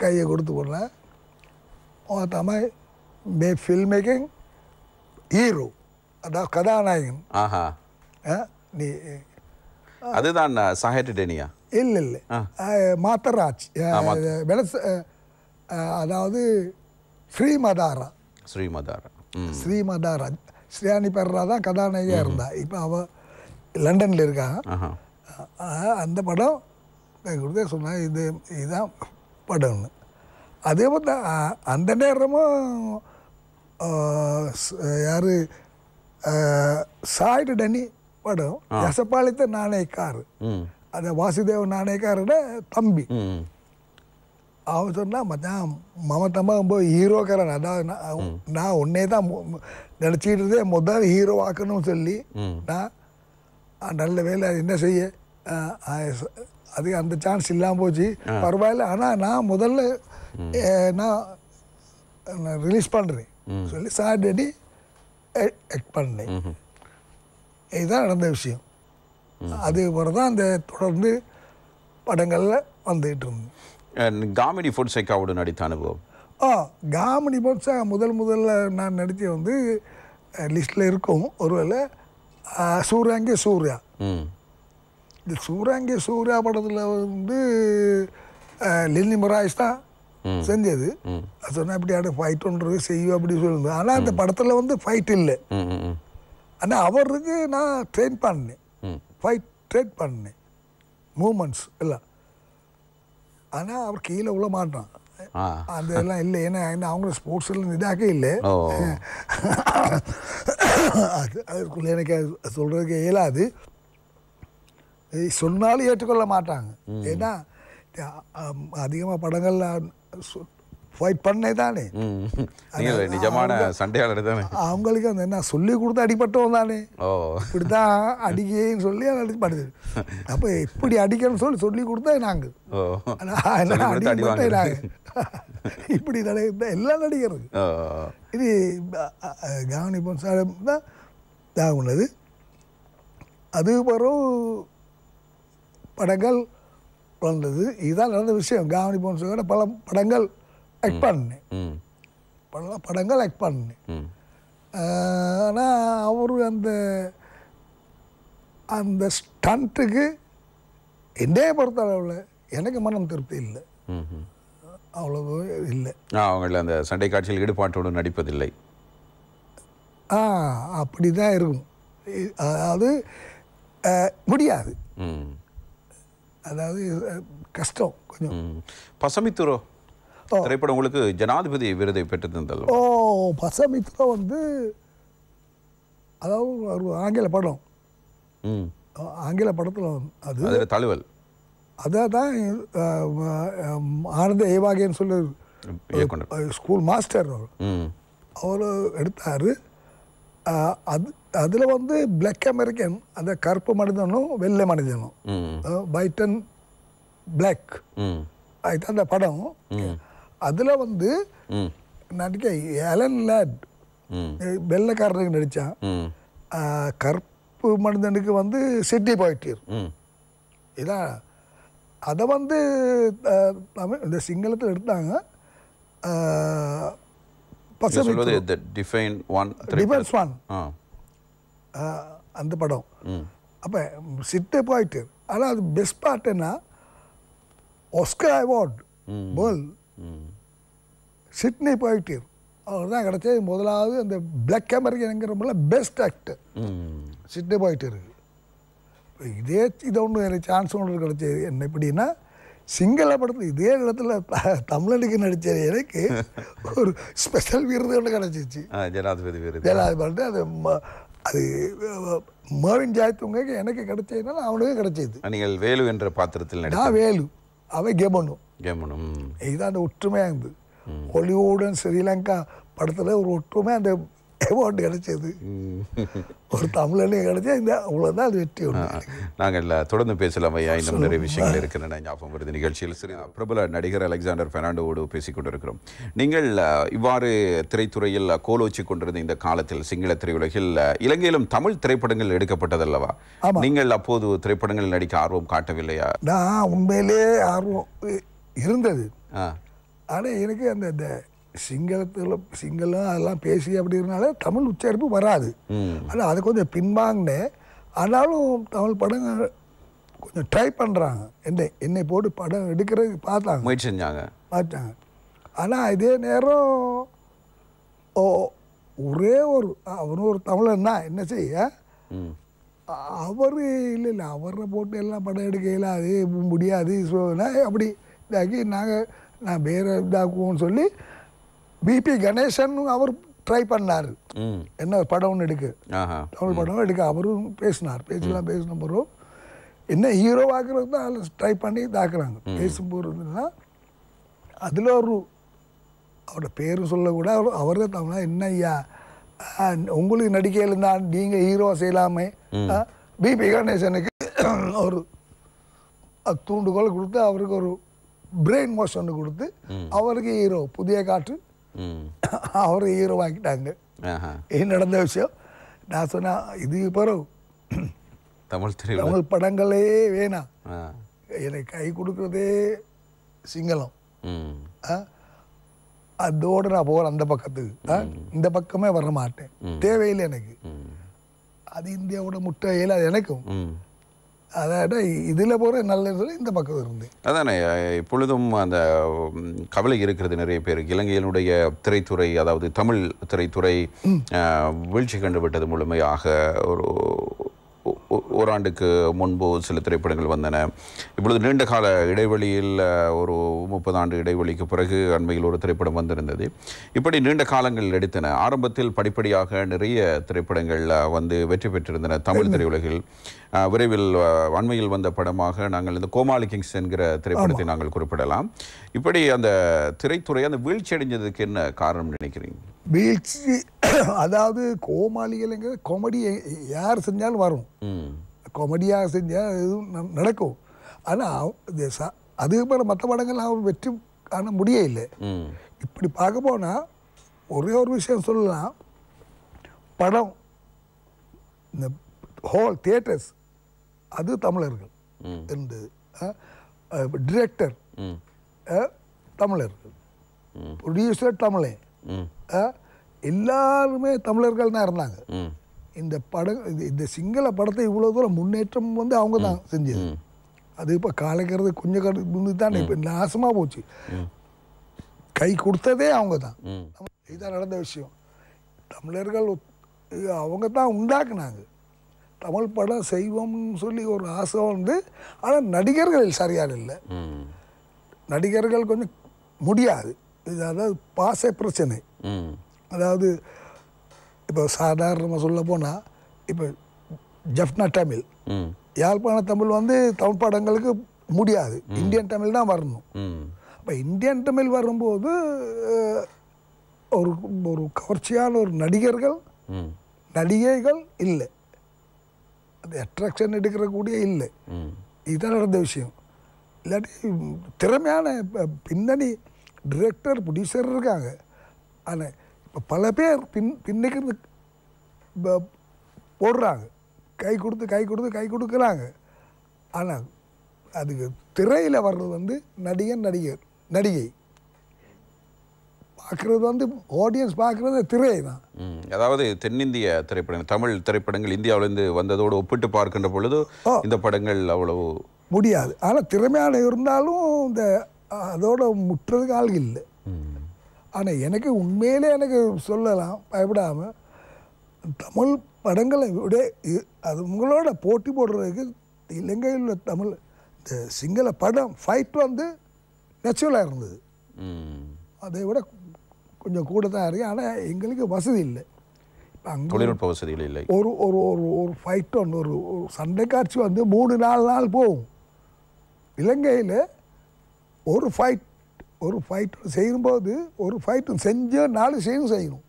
Speaker 2: கையை கொடுத்து போடலாம் ஓ தமிழ் மே ஃபில்ம் மேக்கிங் ஹீரோ அதாவது கதாநாயகன்.
Speaker 1: ஆஹா.
Speaker 2: நீ
Speaker 1: அதுதான் சாஹெட்டேனியா
Speaker 2: இல்லை இல்லை மாத்தராஜ் அதாவது ஸ்ரீமதாரா ஸ்ரீயானி பெர்ரா தான் கதாநாயகியாக இருந்தா. இப்போ அவள் லண்டனில் இருக்காங்க. அந்த படம் கொடுத்தே சொன்னா இதுதான் படம்னு. அதே மாதிரி அந்த நேரமும் யார் சாய்டு டனி படம் யசப்பாளித்த நாணயக்கார் அந்த வாசுதேவ நாணயக்காரோட தம்பி. அவன் சொன்னா மச்சான் மமத்தம்மா போய் ஹீரோக்காரன் அதாவது நான் உன்னே தான் நினச்சிக்கிட்டதே முதல் ஹீரோ ஆக்கணும்னு சொல்லி நான் நல்ல வேலை என்ன செய்ய அது அந்த சான்ஸ் இல்லாமல் போச்சு. பரவாயில்ல ஆனால் நான் முதல்ல நான் ரிலீஸ் பண்ணுறேன் சொல்லி சாட்டர்டே ஆக்ட் பண்ணேன். இதுதான் நடந்த விஷயம். அதுக்கப்புறம் தான் அந்த தொடர்ந்து படங்களில் வந்துகிட்டு இருந்தேன்.
Speaker 1: காமெடி பொன்சேகாவோட நடித்த அனுபவம்?
Speaker 2: காமெடி பொன்சேகா முதல்ல நான் நடித்த வந்து லிஸ்ட்டில் இருக்கும். ஒருவேளை சூர்யாங்கே சூர்யா. இந்த சூர்யாங்கே சூர்யா படத்தில் வந்து லில்லி மொராய்ஸ் தான் செஞ்சது. அது சொன்னால் இப்படி ஆட ஃபைட் ஒன்றது செய்யும் அப்படி சொல்லுது. ஆனால் அந்த படத்தில் வந்து ஃபைட் இல்லை. ஆனால் அவருக்கு நான் ட்ரெயின் பண்ணேன், ஃபைட் ட்ரெயின் பண்ணேன், மூமெண்ட்ஸ் எல்லாம். ஆனால் அவர் கீழே விழ மாட்டான் அந்த எல்லாம் இல்லை. ஏன்னா அவங்க ஸ்போர்ட்ஸ் எல்லாம் இதாக்க இல்லை. அதுக்குள்ளே எனக்கு சொல்கிறதுக்கு இயலாது. சொன்னாலும் ஏற்றுக்கொள்ள மாட்டாங்க. ஏன்னா அதிகமாக படங்கள்ல ஃபைட் பண்ணே தானே,
Speaker 1: நிஜமான சண்டையாளர் தானே.
Speaker 2: அவங்களுக்கு அந்த என்ன சொல்லி கொடுத்து அடிப்பட்டவன் தானே, இப்படிதான் அடிக்கன்னு சொல்லி அடிப்படுது. அப்போ இப்படி அடிக்கணும்னு சொல்லி கொடுத்தா நாங்கள் இப்படி நடிகர் எல்லாம் நடிகர்கள். இது காமெடி பொன்சேகா தான் இதாகுனது. அது பிறகு படங்கள் வந்தது. இதுதான் நடந்த விஷயம். காமெடி பொன்சேகா பல படங்கள் ஆக்ட் பண்ணேன், பல படங்கள் ஆக்ட் பண்ணேன். ஆனால் அவரு அந்த ஸ்டண்ட்டுக்கு என்னைய பொறுத்த அளவில் எனக்கு மனம் திருப்தி இல்லை, அவ்வளவு இல்லை.
Speaker 1: அவங்கள அந்த சண்டை காட்சியில் ஈடுபாட்டோடு நடிப்பதில்லை.
Speaker 2: அப்படி தான் இருக்கும். அதாவது முடியாது, அதாவது கஷ்டம் கொஞ்சம்.
Speaker 1: பசமித்துரோ திரைப்படம் உங்களுக்கு ஜனாதிபதி விருதை பெற்று தந்தது.
Speaker 2: பசமித்ரா வந்து அதாவது ஒரு ஆங்கில படம், ஆங்கில படத்தில் அது
Speaker 1: தழுவல்.
Speaker 2: அதான் தான் ஆனந்த ஏவாகேன்னு சொல்லி ஸ்கூல் மாஸ்டர் அவர் எடுத்தார். அதில் வந்து பிளாக் அமெரிக்கன், அந்த கருப்பு மனிதனும் வெள்ளை மனிதனும், ஒயிட் அண்ட் பிளாக், அதுதான் அந்த படம். அதில் வந்து நடிக்க ஏலன் லேட் வெள்ளைக்காரனுக்கு நடித்தான். கருப்பு மனிதனுக்கு வந்து சிட்னி பாய்ட்டியர். இதான் அதை வந்து தமிழ் இந்த சிங்களத்தில் எடுத்தாங்க. அந்த படம் அப்போ சிட்னி பாய்ட்டியர். ஆனால் அது பெஸ்ட் பார்ட் என்ன, ஆஸ்கர் அவார்டு வேர்ல்ட் சிட்னி பாய்ட்டியர் அவர் தான் கிடச்சது முதலாவது. அந்த பிளாக் அமெரிக்கனுங்கிற பெஸ்ட் ஆக்டர் சிட்னி பாய்ட்டியருக்கு. இதை ஒன்று எனக்கு சான்ஸ் ஒன்று கிடச்சது. என்ன எப்படின்னா, சிங்கள படத்தில் இதே இடத்துல தமிழனுக்கு நடித்த எனக்கு ஒரு ஸ்பெஷல் விருது ஒன்று கிடச்சிச்சு,
Speaker 1: ஜனாதிபதி விருது.
Speaker 2: ஜனாதிபதி அது அது மர்வின் ஜாயத்துங்க எனக்கு கிடைச்சதுனால அவனுக்கு கிடைச்சது.
Speaker 1: நீங்கள் வேலு என்ற பாத்திரத்தில்
Speaker 2: நான் வேலு, அவன் கேமனும். இதுதான் அந்த ஒற்றுமையாக இருந்தது. ஹாலிவுடன் ஸ்ரீலங்கா படத்தில் ஒரு ஒற்றுமை அந்த அவார்டு கிடைச்சது. ஒரு தமிழ்லையும் கிடைச்சா இந்த அவ்வளோதான் அது வெற்றி ஒன்று.
Speaker 1: நாங்கள் தொடர்ந்து பேசலாம் ஐயா. இன்னும் நிறைய விஷயங்கள் இருக்கின்றன. ஞாபகம் வருது நிகழ்ச்சியில் சரி பிரபல நடிகர் அலெக்சாண்டர் பெர்னாண்டோவோடு பேசிக் கொண்டிருக்கிறோம். நீங்கள் இவ்வாறு திரைத்துறையில் கோலோச்சி கொண்டிருந்த இந்த காலத்தில் சிங்கள திரையுலகில் இலங்கையிலும் தமிழ் திரைப்படங்கள் எடுக்கப்பட்டதல்லவா? நீங்கள் அப்போது திரைப்படங்கள் நடிக்க ஆர்வம் காட்டவில்லையா?
Speaker 2: நான் உண்மையிலே ஆர்வம் இருந்தது. ஆனால் எனக்கு அந்த சிங்களம் அதெல்லாம் பேசி அப்படி இருந்தாலே தமிழ் உச்சரிப்பு வராது. ஆனால் அது கொஞ்சம் பின்வாங்கினேன். ஆனாலும் தமிழ் படங்கள் கொஞ்சம் ட்ரை பண்ணுறாங்க. என்னை போட்டு படம் எடுக்கிறதுக்கு பார்த்தாங்க,
Speaker 1: முயற்சி செஞ்சாங்க,
Speaker 2: பார்த்தாங்க. ஆனால் இதே நேரம் ஒரே அவரும் ஒரு தமிழன் தான், என்ன செய்ய அவர் இல்லை அவரை போட்டு எல்லாம் படம் எடுக்கல, அது முடியாது அப்படி இதாக்கி நான் வேறு இதாக்குவோன்னு சொல்லி பிபி கணேசன் அவர் ட்ரை பண்ணார். என்ன படம் ஒன்று எடுக்க, தமிழ் படம் எடுக்க அவரும் பேசினார். பேசின பிறகு என்ன ஹீரோ ஆக்குறது தான் அதில் ட்ரை பண்ணி தாக்குறாங்க. பேசும்போதுன்னா அதில் ஒரு அவரோட பேரும் சொல்லக்கூட அவரே தமிழா என்ன ஐயா உங்களுக்கு நடிக்கையில் தான் நீங்கள் ஹீரோ செய்யலாமே. பிபி கணேசனுக்கு ஒரு தூண்டுகோல் கொடுத்து அவருக்கு ஒரு பிரெயின் வாஷ் ஒன்று கொடுத்து அவருக்கு ஹீரோ புதிய காற்று அவரு ஹீரோ ஆக்கிட்டாங்க. நடந்த விஷயம் நான் சொன்னா இது பிறகு தமிழ் படங்களே வேணாம், எனக்கு கை கொடுக்கறதே சிங்களம். அதோட நான் போகிறேன் அந்த பக்கத்துக்கு, இந்த பக்கமே வர மாட்டேன், தேவையில்லை எனக்கு. அது இந்தியாவோட முட்டை இயலாது எனக்கும். அதாவது இதில் போகிற நல்ல சொல்லி இந்த பக்கம் இருந்து
Speaker 1: அதானே இப்பொழுதும் அந்த கவலை இருக்கிறது நிறைய பேருக்கு. இலங்கையினுடைய திரைத்துறை, அதாவது தமிழ் திரைத்துறை வீழ்ச்சி கண்டு விட்டது முழுமையாக. ஓராண்டுக்கு முன்பு சில திரைப்படங்கள் வந்தன. இப்பொழுது நீண்ட கால இடைவெளியில் ஒரு 30 ஆண்டு இடைவெளிக்கு பிறகு அண்மையில் ஒரு திரைப்படம் வந்திருந்தது. இப்படி நீண்ட காலங்கள் எடுத்தன. ஆரம்பத்தில் படிப்படியாக நிறைய திரைப்படங்கள் வந்து வெற்றி பெற்றிருந்தன தமிழ் திரையுலகில். விரைவில் அண்மையில் வந்த படமாக நாங்கள் இந்த கோமாளி கிங்ஸ் என்கிற திரைப்படத்தை நாங்கள் குறிப்பிடலாம். இப்படி அந்த திரைத்துறை அந்த வீழ்ச்சி அடைஞ்சதுக்கு என்ன காரணம் நினைக்கிறீங்க?
Speaker 2: வீழ்ச்சி அதாவது கோமாளிகள் காமெடி யார் செஞ்சாலும் வரும், காமெடியாக செஞ்சால் எதுவும் நடக்கும். ஆனால் அதுக்கு பிறகு மற்ற படங்கள் அவர் வெற்றி காண முடியலை. இப்படி பார்க்க போனால் ஒரே ஒரு விஷயம் சொல்லலாம், படம் இந்த ஹால் தியேட்டர்ஸ் அது தமிழர்கள் இருந்தது, டிரெக்டர் தமிழர்கள், ப்ரொடியூசர் தமிழே, எல்லாருமே தமிழர்கள் தான் இருந்தாங்க. இந்த படம் இந்த சிங்கள படத்தை இவ்வளோ தூரம் முன்னேற்றம் வந்து அவங்க தான் செஞ்சது. அது இப்போ காலைக்கிறது கொஞ்சம் முந்தி தான் இப்போ நாசமாக போச்சு. கை கொடுத்ததே அவங்க தான். இதுதான் நடந்த விஷயம். தமிழர்கள் அவங்க தான் உண்டாக்குனாங்க. தமிழ் படம் செய்வோம்னு சொல்லி ஒரு ஆசை வந்து, ஆனால் நடிகர்கள் சரியான இல்லை. நடிகர்கள் கொஞ்சம் முடியாது. இது அதாவது பாச பிரச்சனை. அதாவது இப்போ சாதாரணமாக சொல்ல போனால் இப்போ ஜஃப்னா தமிழ், யாழ்ப்பாண தமிழ் வந்து தமிழ் படங்களுக்கு முடியாது, இந்தியன் தமிழ் தான் வரணும். அப்போ இந்தியன் தமிழ் வரும்போது ஒரு ஒரு கவர்ச்சியான ஒரு நடிகைகள் இல்லை, அது அட்ராக்ஷன் எடுக்கிறக்கூடிய இல்லை. இதுதான் நடந்த விஷயம். இல்லாட்டி திறமையான பின்னணி டிரெக்டர் ப்ரொடியூசர் இருக்காங்க. ஆனால் இப்போ பல பேர் பின்னுக்கு போடுறாங்க, கை கொடுக்குறாங்க. ஆனால் அதுக்கு திரையில் வர்றது வந்து நடிகை பார்க்குறது வந்து ஆடியன்ஸ் பார்க்குறது திரை தான்.
Speaker 1: அதாவது தென்னிந்திய திரைப்படங்கள், தமிழ் திரைப்படங்கள் இந்தியாவிலேருந்து வந்ததோடு ஒப்பிட்டு பார்க்கின்ற பொழுது இந்த படங்கள் அவ்வளவு
Speaker 2: முடியாது. ஆனால் திறமையான இருந்தாலும் இந்த அதோட முற்றுறதுக்கு ஆள் இல்லை. ஆனால் எனக்கு உண்மையிலே எனக்கு சொல்லலாம் பயப்படாமல், தமிழ் படங்களை விட அது உங்களோட போட்டி போடுறதுக்கு இலங்கையில் உள்ள தமிழ் இந்த சிங்கள படம் ஃபைட் வந்து நேச்சுரலாக இருந்தது. அதை விட கொஞ்சம் கூட தான் இருக்கு. ஆனால் எங்களுக்கு வசதி இல்லை. அங்கே
Speaker 1: தொழில்நுட்ப வசதிகள் இல்லை.
Speaker 2: ஒரு ஒரு ஒரு ஒரு ஃபைட் ஒன்று ஒரு சண்டை காட்சி வந்து 3-4 நாள் போகும். இலங்கையில் ஒரு ஃபைட் செய்யும்போது ஒரு ஃபைட்டு செஞ்ச 4 செய்யணும்.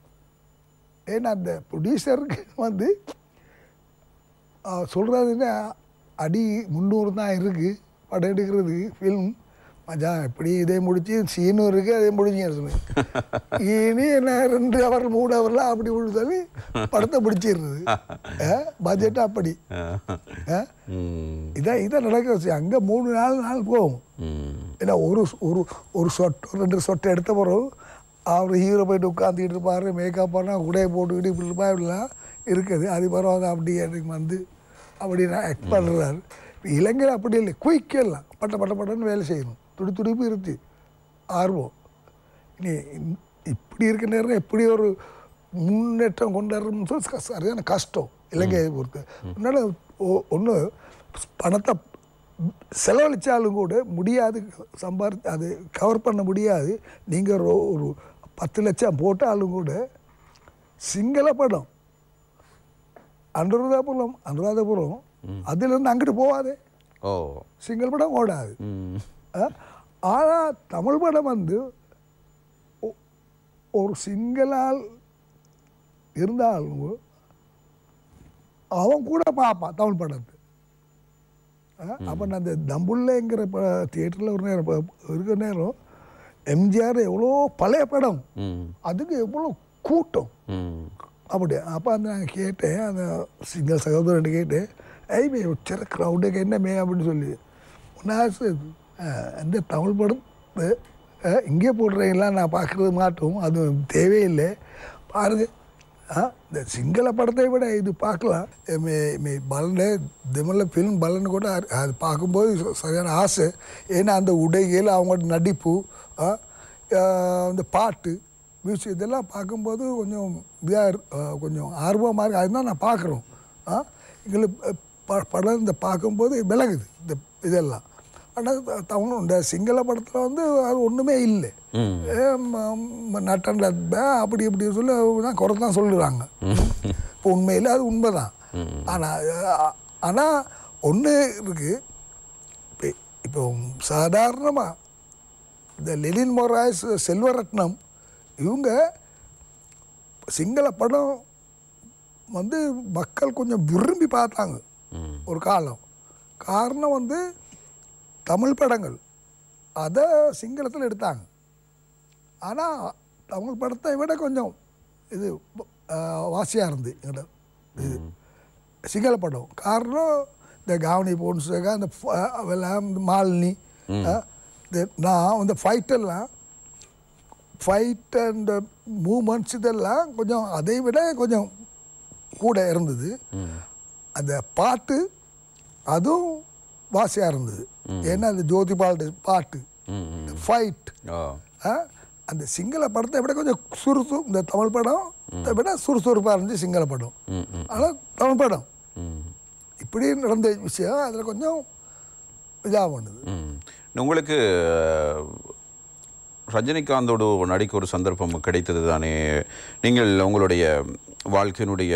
Speaker 2: ஏன்னா அந்த ப்ரொடியூசருக்கு வந்து சொல்கிறதுன்னா அடி 300 தான் இருக்குது படம் எடுக்கிறது ஃபில்ம். மச்சான் இப்படி இதே முடிச்சு சீனும் இருக்குது அதே முடிஞ்சு இனி என்ன 2 ஹவர் 3 ஹவர்லாம் அப்படி சொல்லி படத்தை பிடிச்சிடுறது. பட்ஜெட்டாக அப்படி இதான் நடக்கிற விஷயம். அங்கே 3-4 நாள் போகும். ஏன்னா ஒரு சொட்டு 2 சொட்டு எடுத்த பிறகு அவர் ஹீரோ போயிட்டு உட்காந்துக்கிட்டு இருப்பார், மேக்கப் பண்ணால் உடைய போட்டுக்கிட்டு இப்படி இருப்பா இப்படிலாம் இருக்குது. அது பரவாயில்ல அப்படி எனக்கு வந்து அப்படி நான் ஆக்ட் பண்ணுறாரு. இப்போ இளைஞர் அப்படி இல்லை, குயிக்கெல்லாம் பட்டன்னு வேலை செய்யணும், துடிப்பு இருக்கு, ஆர்வம். இனி இப்படி இருக்க நேரம் எப்படி ஒரு முன்னேற்றம் கொண்டாடுறோம்னு சொல்லி சரியான கஷ்டம் இலங்கையை பொறுத்து. அதனால் ஒன்று பணத்தை செலவழித்தாலும் கூட முடியாது, அது கவர் பண்ண முடியாது. நீங்கள் ஒரு 10 லட்சம் போட்டாலும் கூட சிங்கள படம் அனுராதபுரம் அதுலேருந்து அங்கிட்டு போகாது, சிங்கள படம் ஓடாது. ஆனால் தமிழ் படம் வந்து ஒரு சிங்களால் இருந்தாலும் அவன் கூட பார்ப்பான் தமிழ் படத்தை. அப்போ நான் அந்த தம்புள்ளங்கிற தியேட்டரில் ஒரு நேரம் இருக்கிற நேரம் எம்ஜிஆர் எவ்வளோ பழைய படம், அதுக்கு எவ்வளோ கூட்டம் அப்படி. அப்போ அந்த நான் கேட்டேன், அந்த சிங்கிள் சகோதரன் கேட்டேன், ஐமே சில க்ரௌடுக்கு என்னமே அப்படின்னு சொல்லி ஒன்னாசு அந்த தமிழ் படம் இங்கே போடுறீங்களா நான் பார்க்குறது மாட்டோம், அது தேவையில்லை பாருங்க. இந்த சிங்கள படத்தை விட இது பார்க்கலாம். பலனை திமல்ல ஃபிலிம் பலன் கூட அது பார்க்கும்போது சரியான ஆசை. ஏன்னா அந்த உடைகள் அவங்களோட நடிப்பு அந்த பாட்டு மியூசிக் இதெல்லாம் பார்க்கும்போது கொஞ்சம் இதாக கொஞ்சம் ஆர்வமாக இருக்குது. அதுதான் நான் பார்க்குறோம். எங்களுக்கு படம் இந்த பார்க்கும்போது விலகுது இந்த இதெல்லாம். ஆனால் தமிழ் இந்த சிங்கள படத்தில் வந்து அது ஒன்றுமே இல்லை, நட்டன்ல அப்படி இப்படி சொல்லி தான் குறை தான் சொல்லுறாங்க. இப்போ உண்மையில் அது உண்மை தான். ஆனால் ஒன்று இருக்குது, இப்போ சாதாரணமாக இந்த லெனின் மொராய்ஸ், செல்வரத்னம் இவங்க சிங்கள படம் வந்து மக்கள் கொஞ்சம் விரும்பி பார்த்தாங்க ஒரு காலம். காரணம் வந்து தமிழ் படங்கள் அதை சிங்களத்தில் எடுத்தாங்க. ஆனால் தமிழ் படத்தை விட கொஞ்சம் இது வாசியாக இருந்து எங்கள்ட இது சிங்கள படம். காரணம் இந்த காவனி போன்ஸாக அந்த இந்த மாலினி நான் அந்த ஃபைட்டெல்லாம் ஃபைட் அண்ட் மூமெண்ட்ஸ் இதெல்லாம் கொஞ்சம் அதை விட கொஞ்சம் கூட இருந்தது. அந்த பாட்டு அதுவும் வாசியாக இருந்தது. ஏன்னா அந்த ஜோதிபால் பாட்டு ஃபைட் அந்த சிங்கள படத்தை விட கொஞ்சம் இந்த தமிழ் படம் விட சுறுசுறுப்பாக இருந்துச்சு சிங்கள படம். ஆனால் தமிழ் படம் இப்படி நடந்த விஷயம் அதில் கொஞ்சம் இதாக பண்ணுது.
Speaker 1: உங்களுக்கு ரஜினிகாந்தோடு நடிக்க ஒரு சந்தர்ப்பம் கிடைத்தது தானே? நீங்கள் உங்களுடைய வாழ்க்கையினுடைய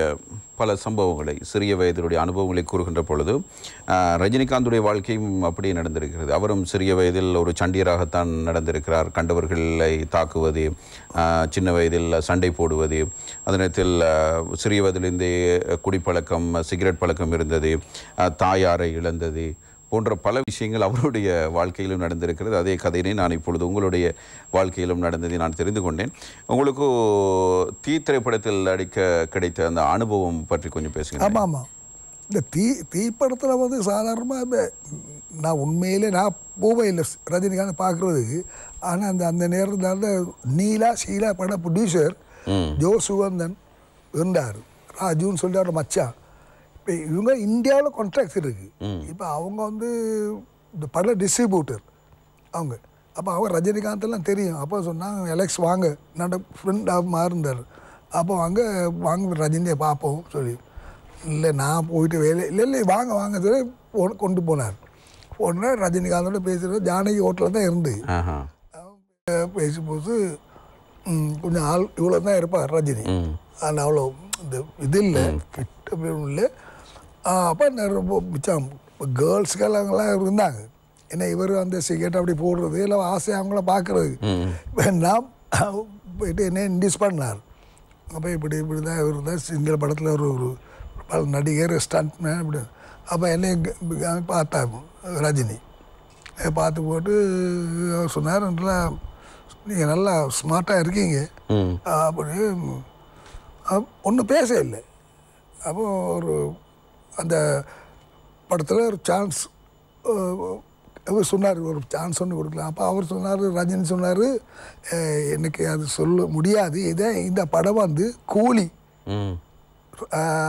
Speaker 1: பல சம்பவங்களை, சிறிய வயதினுடைய அனுபவங்களை கூறுகின்ற பொழுது ரஜினிகாந்துடைய வாழ்க்கையும் அப்படியே நடந்திருக்கிறது. அவரும் சிறிய வயதில் ஒரு சண்டியராகத்தான் நடந்திருக்கிறார். கண்டவர்களை தாக்குவது, சின்ன வயதில் சண்டை போடுவது, அதே நேரத்தில் சிறிய வயதிலிருந்தே குடிப்பழக்கம், சிகரெட் பழக்கம் இருந்தது, தாயாரை இழந்தது போன்ற பல விஷயங்கள் அவருடைய வாழ்க்கையிலும் நடந்திருக்கிறது. அதே கதையினை நான் இப்பொழுது உங்களுடைய வாழ்க்கையிலும் நடந்ததை நான் தெரிந்து கொண்டேன். உங்களுக்கு தீ திரைப்படத்தில் நடிக்க கிடைத்த அந்த அனுபவம் பற்றி கொஞ்சம் பேசுங்க.
Speaker 2: ஆமாம் ஆமாம், இந்த தீ படத்தில் வந்து சாதாரணமாக நான் உண்மையிலே நான் போவே இல்லை ரஜினிகாந்த் பார்க்குறதுக்கு. ஆனால் அந்த நேரத்தில் ஷீலா பட ப்ரொடியூசர் ஜோ சுகந்தன் இருந்தார், ராஜுன்னு சொல்லி அவர் மச்சான். இப்போ இவங்க இந்தியாவில் கான்ட்ராக்ட்ஸ் இருக்குது. இப்போ அவங்க வந்து இந்த பட டிஸ்ட்ரிபியூட்டர் அவங்க. அப்போ அவங்க ரஜினிகாந்தெல்லாம் தெரியும். அப்போ சொன்னாங்க எலெக்ஸ் வாங்க, என்னோட ஃப்ரெண்டாக இருந்தார். அப்போ வாங்க ரஜினியை பார்ப்போம் சொல்லி. இல்லை நான் போயிட்டு வேலை இல்லை வாங்க சொல்லி கொண்டு போனார். உடனே ரஜினிகாந்தோட பேசுகிறது ஜானகி ஹோட்டலில் தான் இருந்து பேசும்போது கொஞ்சம் ஆள் இவ்வளோ தான் இருப்பார் ரஜினி. ஆனால் அவ்வளோ இந்த இது இல்லை கிட்ட இல்லை. அப்போ ரொம்ப மிச்சம் கேர்ள்ஸ்கெல்லாம் இருந்தாங்க. ஏன்னா இவர் அந்த சிகரெட் அப்படி போடுறது இல்லை ஆசை அவங்கள பார்க்குறது. நான் போயிட்டு என்ன இன்டியூஸ் பண்ணார். அப்போ இப்படி தான் இவர் தான் சிங்கள படத்தில் ஒரு நடிகர் ஸ்டண்ட்மேன் இப்படி. அப்போ என்னை பார்த்தா ரஜினி பார்த்து போட்டு அவர் சொன்னார், நல்லா நீங்கள் நல்லா ஸ்மார்ட்டாக இருக்கீங்க அப்படி. ஒன்றும் பேச இல்லை. அப்போ ஒரு அந்த படத்தில் ஒரு சான்ஸ் அவர் சொன்னார், ஒரு சான்ஸ் ஒன்று கொடுக்கலாம். அப்போ அவர் சொன்னார், ரஜினி சொன்னார், எனக்கு அது சொல்ல முடியாது, இந்த படம் வந்து கூலி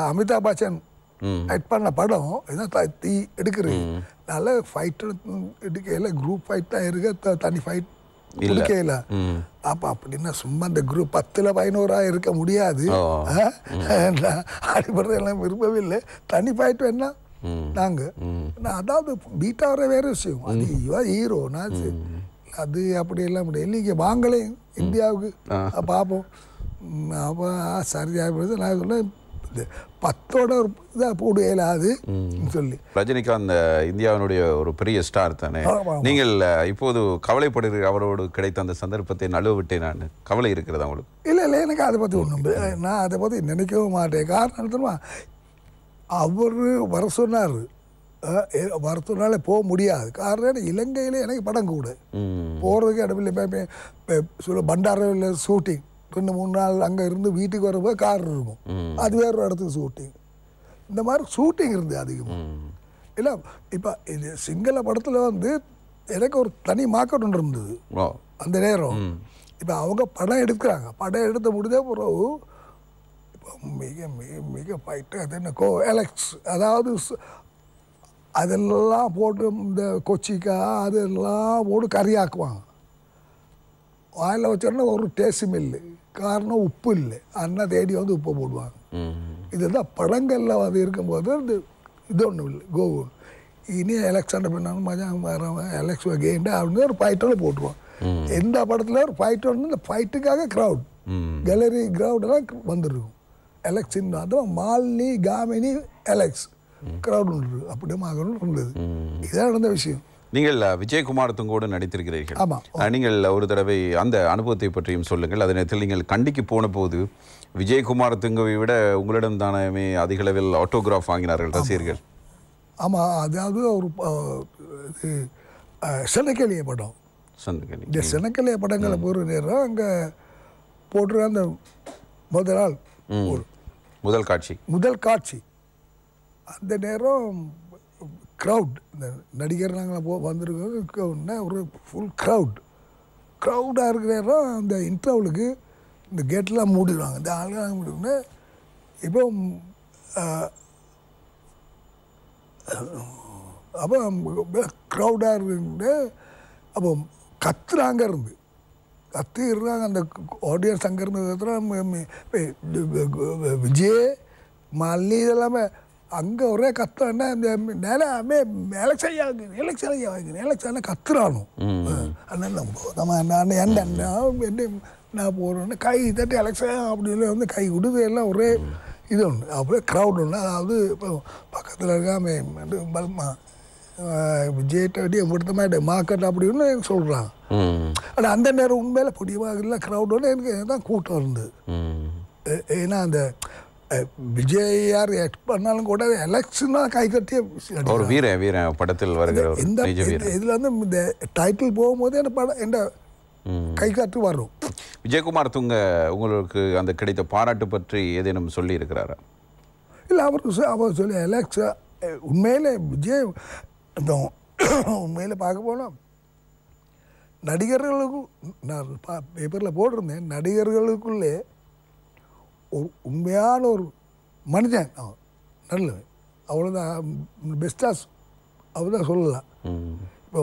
Speaker 2: அமிதாப் பச்சன் ஆக்ட் பண்ண படம் இதான் தீ எடுக்கிறது. நல்ல ஃபைட் எடுக்கல, குரூப் ஃபைட் தான் இருக்க, தனி ஃபைட் எடுக்கல. அப்போ அப்படின்னா சும்மா இந்த குரூப் 10-11 இருக்க முடியாது. அடிப்படை எல்லாம் விரும்பவே இல்லை. தனி ஃபைட் வேணா நாங்கள் அதாவது பீட்டாவர வேற விஷயம். அது ஹீரோ நான் அது அப்படியெல்லாம் முடியாது. இல்லைங்க வாங்களே இந்தியாவுக்கு பார்ப்போம். அப்போ சரியாக நான் சொன்னேன் 10ஓட ஒரு இதாக போடுவேல அது சொல்லி.
Speaker 1: ரஜினிகாந்த் இந்தியாவினுடைய ஒரு பெரிய ஸ்டார் தானே. நீங்கள் இப்போது கவலைப்படுகிற அவரோடு கிடைத்த அந்த சந்தர்ப்பத்தை நழுவ விட்டேன் நான். கவலை இருக்கிறதா உங்களுக்கு?
Speaker 2: இல்லை எனக்கு அதை பற்றி ஒன்றும் நான் அதை பற்றி நினைக்கவும் மாட்டேன். காரணம் தெரியுமா, அவர் வர சொன்னார், வர சொன்னாலே போக முடியாது. காரணம் இலங்கையில் எனக்கு படம் கூட போகிறதுக்கு இடமில்லை. சொல்ல பண்டாரில் ஷூட்டிங் 2-3 நாள் அங்கே இருந்து வீட்டுக்கு வரும்போது கார் இருக்கும், அது வேற ஒரு இடத்துக்கு ஷூட்டிங். இந்த மாதிரி ஷூட்டிங் இருந்து அதிகமாக இல்லை. இப்போ இது சிங்கள படத்தில் வந்து எனக்கு ஒரு தனி மார்க்கெட் ஒன்று இருந்தது அந்த நேரம். இப்போ அவங்க படம் எடுக்கிறாங்க, படம் எடுத்து முடிஞ்ச பிறகு இப்போ மிக மிக மிக ஃபைட்டு அது என்ன எலக்ஸ், அதாவது அதெல்லாம் போட்டு இந்த கொச்சிக்கா அதெல்லாம் போட்டு கறியாக்குவாங்க. வாயில் வச்சோன்னா ஒரு டேஸ்டும் இல்லை, காரணம் உப்பு இல்லை. அண்ணா தேடி வந்து உப்பை போடுவாங்க. இதுதான் படங்களில் வந்து இருக்கும்போது இது ஒன்றும் இல்லை. கோவன் இனி எலெக்ஷன் பண்ணாலும் மஜாங்க வரவன் எலெக்ஷன் கேண்டா அப்படின்னு ஒரு ஃபைட்டோட போட்டுருவான். எந்த படத்தில் ஒரு ஃபைட் வந்து இந்த ஃபைட்டுக்காக க்ரௌட் கேலரி க்ரௌடெல்லாம் வந்துருக்கும். எலெக்ஷன் அதுவும் மாலினி காமினி எலெக்ஸ் க்ரௌட் ஒன்று அப்படியே மகனும் இருந்தது. இதான் நடந்த விஷயம்.
Speaker 1: நீங்கள் விஜயகுமார் துங்கோடு நடித்திருக்கிறீர்கள். நீங்கள் ஒரு தடவை அந்த அனுபவத்தை பற்றியும் சொல்லுங்கள். அதே நேரத்தில் நீங்கள் கண்டிக்கு போன போது விஜயகுமார் துங்கவை விட உங்களிடம் தானே அதிக அளவில் ஆட்டோகிராஃப் வாங்கினார்கள் ரசிகர்கள்.
Speaker 2: ஆமாம், அதாவது ஒரு செனக்கலிய படம், இந்த செனக்கலிய படங்களை போகிற நேரம் அங்கே போட்டுற அந்த முதல் காட்சி அந்த நேரம் க்ரௌட், இந்த நடிகர் நாங்கள் வந்திருக்கோம்னா ஒரு ஃபுல் க்ரௌடாக இருக்கிற நேரம் அந்த இன்டர்வலுக்கு இந்த கேட்டெலாம் மூடிடுவாங்க, இந்த ஆளுங்க மூடிடுவோம்னா. இப்போ அப்போ க்ரௌடாக இருக்குன்னு அப்போ கத்துறாங்க இருந்து கத்திடுறாங்க அந்த ஆடியன்ஸ் அங்கேருந்து விஜய் மாலினி இதெல்லாமே அங்கே ஒரே கத்துறான்னா இந்த எலெக்ஷன் கத்துறானோ நம்ம நான் போகிறோன்னு கை தட்டி எலெக்ஷன் அப்படின்னு வந்து கை விடுது எல்லாம் ஒரே இது ஒன்று. அப்படியே க்ரௌட் ஒன்று. அதாவது இப்போ பக்கத்தில் இருக்காம பல்மா விஜய்கிட்ட வட்டி கொடுத்த மார்க்கெட் அப்படின்னு சொல்கிறாங்க. ஆனால் அந்த நேரம் உண்மையில் பிடிவாக இல்லை க்ரௌடோட எனக்கு தான் கூட்டம் இருந்தது. ஏன்னா அந்த விஜய் யார் எக்ஸ்ட் பண்ணாலும் கூட எலெக்ஷன் தான் கை கட்டிய
Speaker 1: ஒரு வீரன் படத்தில் வருகிற
Speaker 2: இந்த இதில் வந்து இந்த டைட்டில் போகும்போது அந்த படம் எந்த கை காட்டு வரும்.
Speaker 1: விஜயகுமார் துங்க உங்களுக்கு அந்த கிடைத்த பாராட்டு பற்றி ஏதேனும் சொல்லி இருக்கிறாரா?
Speaker 2: இல்லை, அவர் சொல்லி எலெக்ஷன் உண்மையிலே விஜய் இந்த உண்மையில் பார்க்க போனால் நடிகர்களுக்கும் நான் பேப்பரில் போட்டிருந்தேன், நடிகர்களுக்குள்ளே ஒரு உண்மையான ஒரு மனிதன் அவன் நல்லவன், அவ்வளோதான் பெஸ்ட்டாக அவ்வளோதான் சொல்லலாம். இப்போ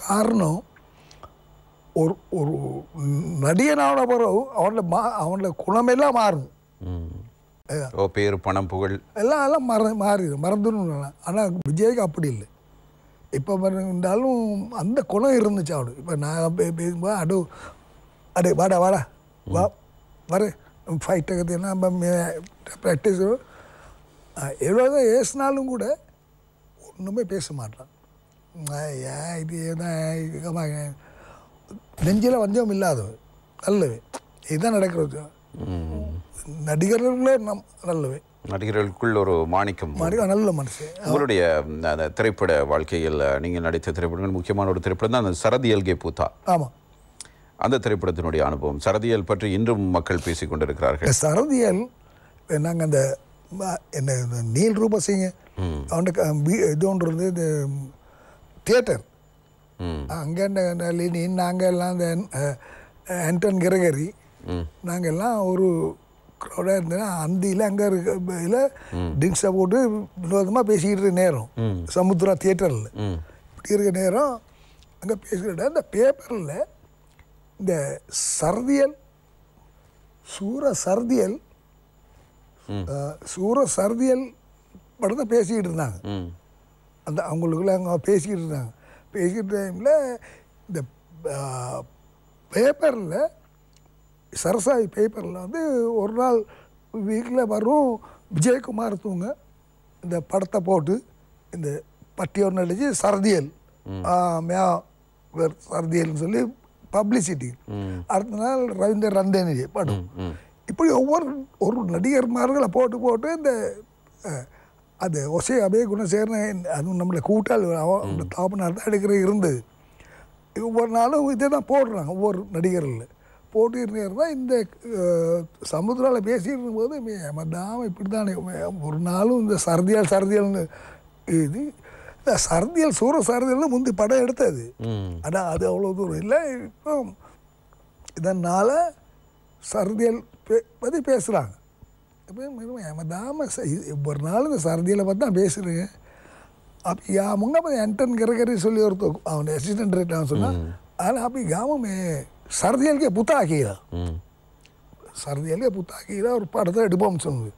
Speaker 2: காரணம் ஒரு ஒரு நடிகனான பிறகு அவனோட குணமெல்லாம் மாறும்.
Speaker 1: பேர் பணம் புகழ்
Speaker 2: எல்லாம் மறந்துடும். ஆனால் விஜய்க்கு அப்படி இல்லை. இப்போ இருந்தாலும் அந்த குணம் இருந்துச்சு அவனுக்கு. இப்போ நான் பேசும்போது வாடா வர ஃபைட்டை கற்றுனா ப்ராக்டிஸ் எவ்வளோதான் ஏசினாலும் கூட ஒன்றுமே பேச மாட்டான். ஏன் இது ஏன் நெஞ்சில் வஞ்சம் இல்லாதவன் நல்லவே. இதுதான் நடக்கிறது. நடிகர்களே நல்லவே.
Speaker 1: நடிகர்களுக்குள் ஒரு மாணிக்கம்
Speaker 2: நல்ல மனுஷன்.
Speaker 1: உங்களுடைய அந்த திரைப்பட வாழ்க்கையில் நீங்கள் நடித்த திரைப்படங்கள் முக்கியமான ஒரு திரைப்படம் தான் அந்த சரதியல் கே பூத்தா.
Speaker 2: ஆமாம்.
Speaker 1: அந்த திரைப்படத்தினுடைய அனுபவம், சரதியல் பற்றி இன்றும் மக்கள் பேசிக் கொண்டிருக்கிறார்கள்.
Speaker 2: சரதியல் நாங்கள் அந்த என்ன நீல் ரூபசிங்க அவனுக்கு இது ஒன்று இருந்து இந்த தியேட்டர் அங்கே நாங்கள் எல்லாம் இந்த ஆண்டன் கிரகரி நாங்கள் எல்லாம் ஒரு க்ரௌடாக இருந்தேன்னா அந்தியில் அங்கே இருக்கையில் ட்ரிங்க்ஸை போட்டு வினோதமாக பேசிக்கிட்டு இருக்க நேரம் சமுத்ரா தியேட்டரில் இப்படி இருக்க நேரம் அங்கே பேசிக்கிட்ட இந்த பேப்பரில் இந்த சரதியல் சூர சரதியல் படத்தை பேசிக்கிட்டு இருந்தாங்க. அந்த அவங்களுக்குள்ள அவங்க பேசிக்கிட்டு இருந்தாங்க. பேசிக்கிட்ட டைமில் இந்த பேப்பரில் சரசாயி பேப்பரில் வந்து ஒரு நாள் வீக்கில் வரும் விஜயகுமார் தூங்க இந்த படத்தை போட்டு இந்த பட்டியோடு நடிச்சு சரதியல் சரதியல்னு சொல்லி பப்ளிசிட்டி. அடுத்த நாள் ரவீந்தர் ரந்தேனி படம். இப்படி ஒரு நடிகர்மார்களை போட்டு போட்டு இந்த அது ஒசை அபய குணசேகரன் அதுவும் நம்மளை கூட்டாளி அவங்க தாப்பனார் தான் எடுக்கிற இருந்தது. ஒவ்வொரு நாளும் இதை தான் போடுறாங்க ஒவ்வொரு நடிகர்கள் போட்டு இருந்தால் இந்த சமுத்திராவில் பேசிட்டு இருக்கும்போது மதாமல் இப்படி தானே ஒரு நாளும் இந்த சரதியல்னு இது இந்த சரதியல் சூர சரதியல்னு முந்தி படம் எடுத்தது. ஆனால் அது அவ்வளோ தூரம் இல்லை. இப்போ இதனால் சரதியல் பற்றி பேசுகிறாங்க. ஏமாதாம ஒரு நாள் இந்த சரதியில் பார்த்து தான் பேசுகிறேங்க. அப்போ யாமுங்க அப்போ ஆண்டன் கிரகரி சொல்லி ஒருத்தர் அவன் அசிஸ்டன்ட் டைரக்டர் சொன்னான். ஆனால் அப்படி யாமே சரதியலுக்கே புத்தாக்கியா சரதியலுக்கே புத்தாக்கியா ஒரு படத்தை எடுப்போம்னு சொன்னது.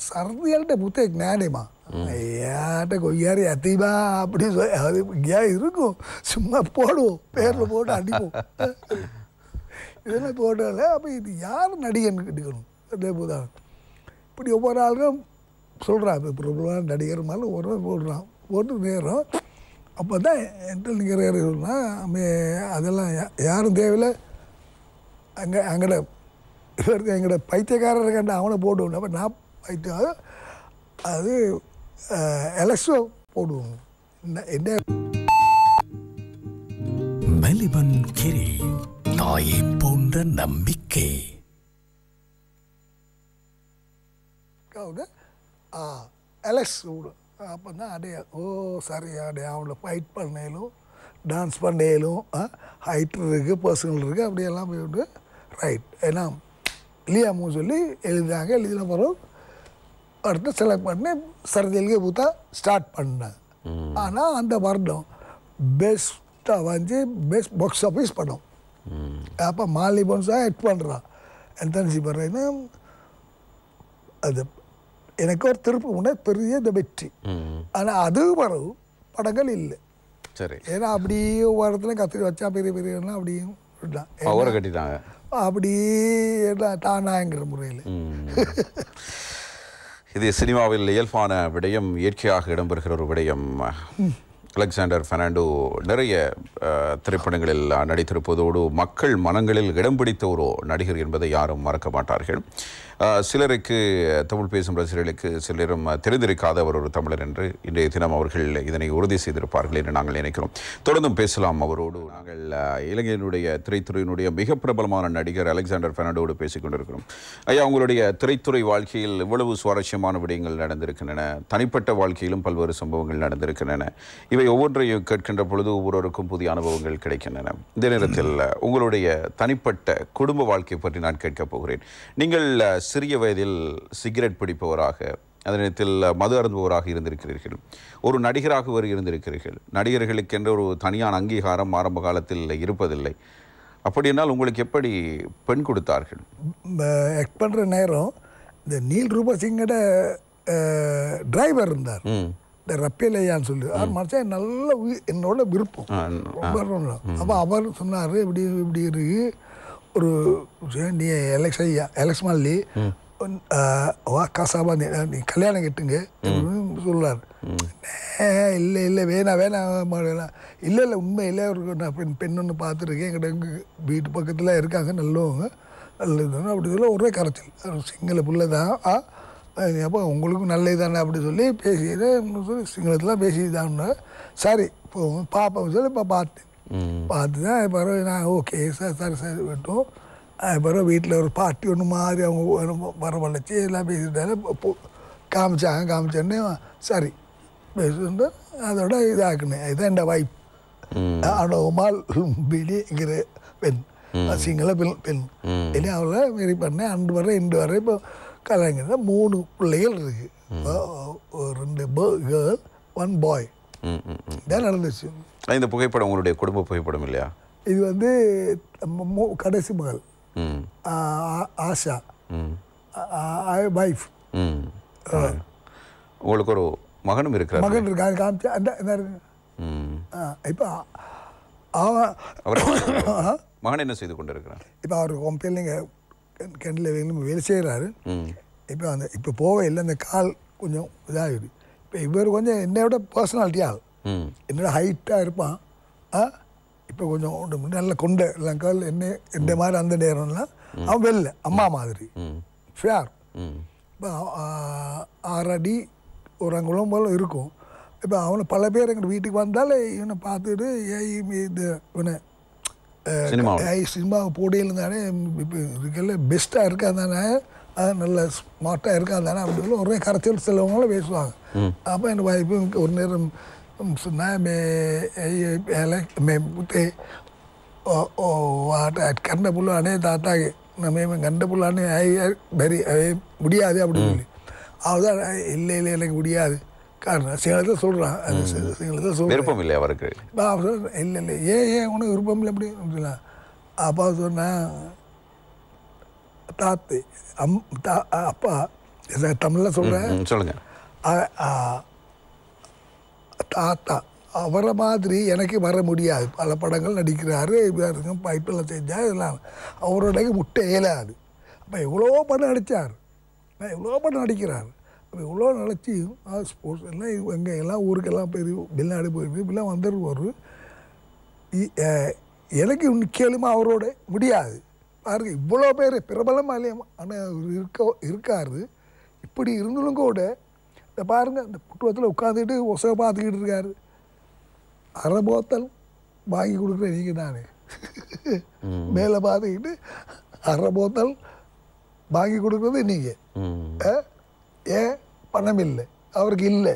Speaker 2: சரதியல்கிட்ட புத்தக ஞானமா ஏன்ட்ட கொய்யாரி அத்திமா அப்படி சொல்லி அது ஏன் இருக்கும் சும்மா போடுவோம் பேரில் போட்டு அடிப்போம் இதெல்லாம் போட்டால. அப்போ இது யார் நடிகன் எடுக்கணும் அதே போதான் இப்படி ஒவ்வொரு ஆளுக்கும் சொல்கிறான். இப்போ பிரபலமான நடிகர் மாதிரி ஒரு நாள் போடுறான் போட்டு நேரம் அப்போ தான் என்கிட்ட நிற்கிற சொன்னால் அதெல்லாம் யாரும் தேவையில்லை அங்கட இவருக்கு எங்கட பைத்தியக்காரர் கண்ட அவனை போடுவோம். அப்போ நான் பைத்தியம் அது எலக்ஸோ போடுவோம். என்ன
Speaker 3: மெலிபன் கிரி தாயை போன்ற நம்பிக்கை
Speaker 2: எலக்ஸ் விடும். அப்போ தான் அடைய சரி அடைய அவங்கள ஃபைட் பண்ணேலும் டான்ஸ் பண்ணேலும் ஹைட் இருக்குது பர்சனல் இருக்குது அப்படியெல்லாம் போய்விட்டு ரைட் ஏன்னா இல்லையாமு சொல்லி எழுதினாங்க. எழுதின பிறகு அடுத்து செலக்ட் பண்ணி சரதியலுக்கே பூத்தா ஸ்டார்ட் பண்ணேன். ஆனால் அந்த வருடம் பெஸ்ட்டாக வந்து பெஸ்ட் பாக்ஸ் ஆஃபீஸ் படம். அப்போ மாலி போன்ஸாக ஹெட் பண்ணுறான் என்தன்சி பண்ணுறேன்னா அது எனக்கு ஒரு திருப்பு முன்னே பெரிய இந்த வெற்றி. ஆனால் அது பிறகு படங்கள் இல்லை.
Speaker 1: சரி.
Speaker 2: ஏன்னா அப்படியே ஒவ்வொரு இடத்துல கத்திரி வச்சா பெரிய பெரியலாம் அப்படியும்
Speaker 1: கட்டிட்டாங்க
Speaker 2: அப்படியே தானாங்கிற முறையில்.
Speaker 1: இது சினிமாவில் இயல்பான விடயம், இயற்கையாக இடம்பெறுகிற ஒரு விடயம். அலெக்சாண்டர் பெர்னாண்டோ நிறைய திரைப்படங்களில் நடித்திருப்பதோடு மக்கள் மனங்களில் இடம் பிடித்த ஒரு நடிகர் என்பதை யாரும் மறக்க மாட்டார்கள். சிலருக்கு தமிழ் பேசும் ரசிகர்களுக்கு சிலரும் தெரிந்திருக்காத அவர் ஒரு தமிழர் என்று இன்றைய தினம் அவர்கள் இதனை உறுதி செய்திருப்பார்கள் என்று நாங்கள் நினைக்கிறோம். தொடர்ந்தும் பேசலாம் அவரோடு. நாங்கள் இலங்கையினுடைய திரைத்துறையினுடைய மிக பிரபலமான நடிகர் அலெக்சாண்டர் பெர்னாண்டோடு பேசிக் கொண்டிருக்கிறோம். ஐயா, உங்களுடைய திரைத்துறை வாழ்க்கையில் இவ்வளவு சுவாரஸ்யமான விடயங்கள் நடந்திருக்கின்றன, தனிப்பட்ட வாழ்க்கையிலும் பல்வேறு சம்பவங்கள் நடந்திருக்கின்றன. இவை ஒவ்வொன்றையும் கேட்கின்ற பொழுது ஒவ்வொருவருக்கும் புதிய அனுபவங்கள் கிடைக்கின்றன. இந்த நேரத்தில் உங்களுடைய தனிப்பட்ட குடும்ப வாழ்க்கை பற்றி நான் கேட்கப் போகிறேன். நீங்கள் சிறிய வயதில் சிகரெட் பிடிப்பவராக, அதே நேரத்தில் மது அருந்துபவராக இருந்திருக்கிறீர்கள். ஒரு நடிகராக இருந்திருக்கிறீர்கள். நடிகர்களுக்கென்ற ஒரு தனியான அங்கீகாரம் ஆரம்ப காலத்தில் இருப்பதில்லை. அப்படினால் உங்களுக்கு எப்படி பெண் கொடுத்தார்கள்?
Speaker 2: ஆக்ட் பண்ணுற நேரம் இந்த நீல் ரூபசிங்கோட டிரைவர் இருந்தார், இந்த ரப்பேலையான்னு சொல்லி. அவர் மனுஷன் நல்ல என்னோட விருப்பம் ரொம்ப. அப்போ அவர் சொன்னார், இப்படி இப்படி இருக்கு ஒரு நீ எலெக்ஸ் மல்லி காசாபா நீ கல்யாணம் கட்டுங்க சொல்கிறார். இல்லை இல்லை வேணாம் இல்லை உண்மையில் ஒரு நான் பெண் ஒன்று பார்த்துருக்கேன். எங்கிட்ட எங்கள் வீட்டு பக்கத்தில் இருக்காங்க நல்லவங்க நல்லது அப்படி சொல்ல ஒரே கரைச்சல் சிங்கள பிள்ளை தான். அப்போ உங்களுக்கும் நல்லது தானே அப்படி சொல்லி பேசிட்டு சிங்களத்தில் பேசிதான்னு சரி இப்போ பார்ப்போம் சொல்லி இப்போ பார்த்து தான் பிறகு நான் ஓகே சார் விட்டோம். பிறகு வீட்டில் ஒரு பார்ட்டி ஒன்று மாதிரி அவங்க வரவழைச்சி எல்லாம் பேசிட்டாங்க. காமிச்சோன்னே சரி பேசுண்டு அதோட இதாக்குனேன். இதுதான் என் வைப் அனோமால் பிடிங்கிற பெண் சிங்கள பெண் இனி அவளை மாரி பண்ணேன். அன்று வரை இன்று வரை இப்போ கல்யாணம் 3 பிள்ளைகள் இருக்கு. 2 கேர்ள் 1 பாய் இதான் நடந்துச்சு.
Speaker 1: இந்த புகைப்படம் உங்களுடைய குடும்ப புகைப்படம் இல்லையா?
Speaker 2: இது வந்து கடைசி மகள் ஆஷா வைஃப்.
Speaker 1: உங்களுக்கு ஒரு மகனும் இருக்கிறார்?
Speaker 2: மகன் இருக்காரு காமிச்சா அந்த இப்போ
Speaker 1: மகன் என்ன செய்து கொண்டு இருக்கிறார்?
Speaker 2: இப்போ அவர் கம்பெனிங்க கிணறுல வேலை செய்கிறாரு. இப்போ போக இல்லை இந்த கால் கொஞ்சம் இதாகிடுது. இப்போ இவர் கொஞ்சம் என்னோட பர்சனாலிட்டி ஆள் என்னோட ஹைட்டாக இருப்பான். இப்போ கொஞ்சம் நல்ல கொண்ட எல்லாம் கால் என்ன மாதிரி அந்த நேரம்லாம் அவன் வெளில அம்மா மாதிரி ஃபேர். இப்போ 6 அடி ஒரு அங்குலம் போல இருக்கும். இப்போ அவனை பல பேர் எங்கள் வீட்டுக்கு வந்தாலே இவனை பார்த்துட்டு இது இவனை சினிமாவை போட்டியில் தானே இப்போ இருக்கல பெஸ்ட்டாக இருக்காது தானே நல்ல ஸ்மார்ட்டாக இருக்காது தானே அப்படி சொல்லி ஒரே கரைச்சல் சிலவங்களும் பேசுவாங்க. அப்போ என் வாய்ப்பு ஒரு நேரம் சொன்னேன் கண்ட புள்ளானே தாத்தாக்கு நம்ம கண்ட புள்ளானே வெரி முடியாது அப்படின்னு சொல்லி அவதான் இல்லை இல்லை எனக்கு முடியாது காரணம் சிங்களத்தை சொல்கிறான். சிங்களத்தை
Speaker 1: விருப்பம் இல்லை அவருக்கு.
Speaker 2: இல்லை இல்லை ஏன் உனக்கு விருப்பம் இல்லை அப்படி சொல்லலாம். அப்பா சொன்னேன் தாத்து அப்பா தமிழில் சொல்கிறேன்
Speaker 1: சொல்லுங்கள்.
Speaker 2: தாத்தா அவரை மாதிரி எனக்கு வர முடியாது. பல படங்கள் நடிக்கிறாரு பைப்பெல்லாம் செஞ்சால் இதெல்லாம் அவரோட முட்டை இயலாது. அப்போ எவ்வளோ படம் நடித்தார் எவ்வளோ படம் நடிக்கிறார். அப்போ இவ்வளோ நடிச்சியும் ஸ்போர்ட்ஸ் எல்லாம் எங்கே எல்லாம் ஊருக்கெல்லாம் போய் வெளிநாடு போயிருக்கு இப்படிலாம் வந்துடுவார். எனக்கு கேளுமா அவரோட முடியாது பாருங்க இவ்வளோ பேர் பிரபலமாக இல்லையா. ஆனால் இருக்காரு இப்படி இருந்தாலும் கூட இந்த பாருங்கள் இந்த புட்டுவத்தில் உட்காந்துட்டு ஒசை பார்த்துக்கிட்டு இருக்காரு. அரை போத்தல் வாங்கி கொடுக்குற நீங்கள் தானே மேலே பார்த்துக்கிட்டு அரை போத்தல் வாங்கி கொடுக்குறது நீங்கள். ஏன் பணம் இல்லை அவருக்கு இல்லை.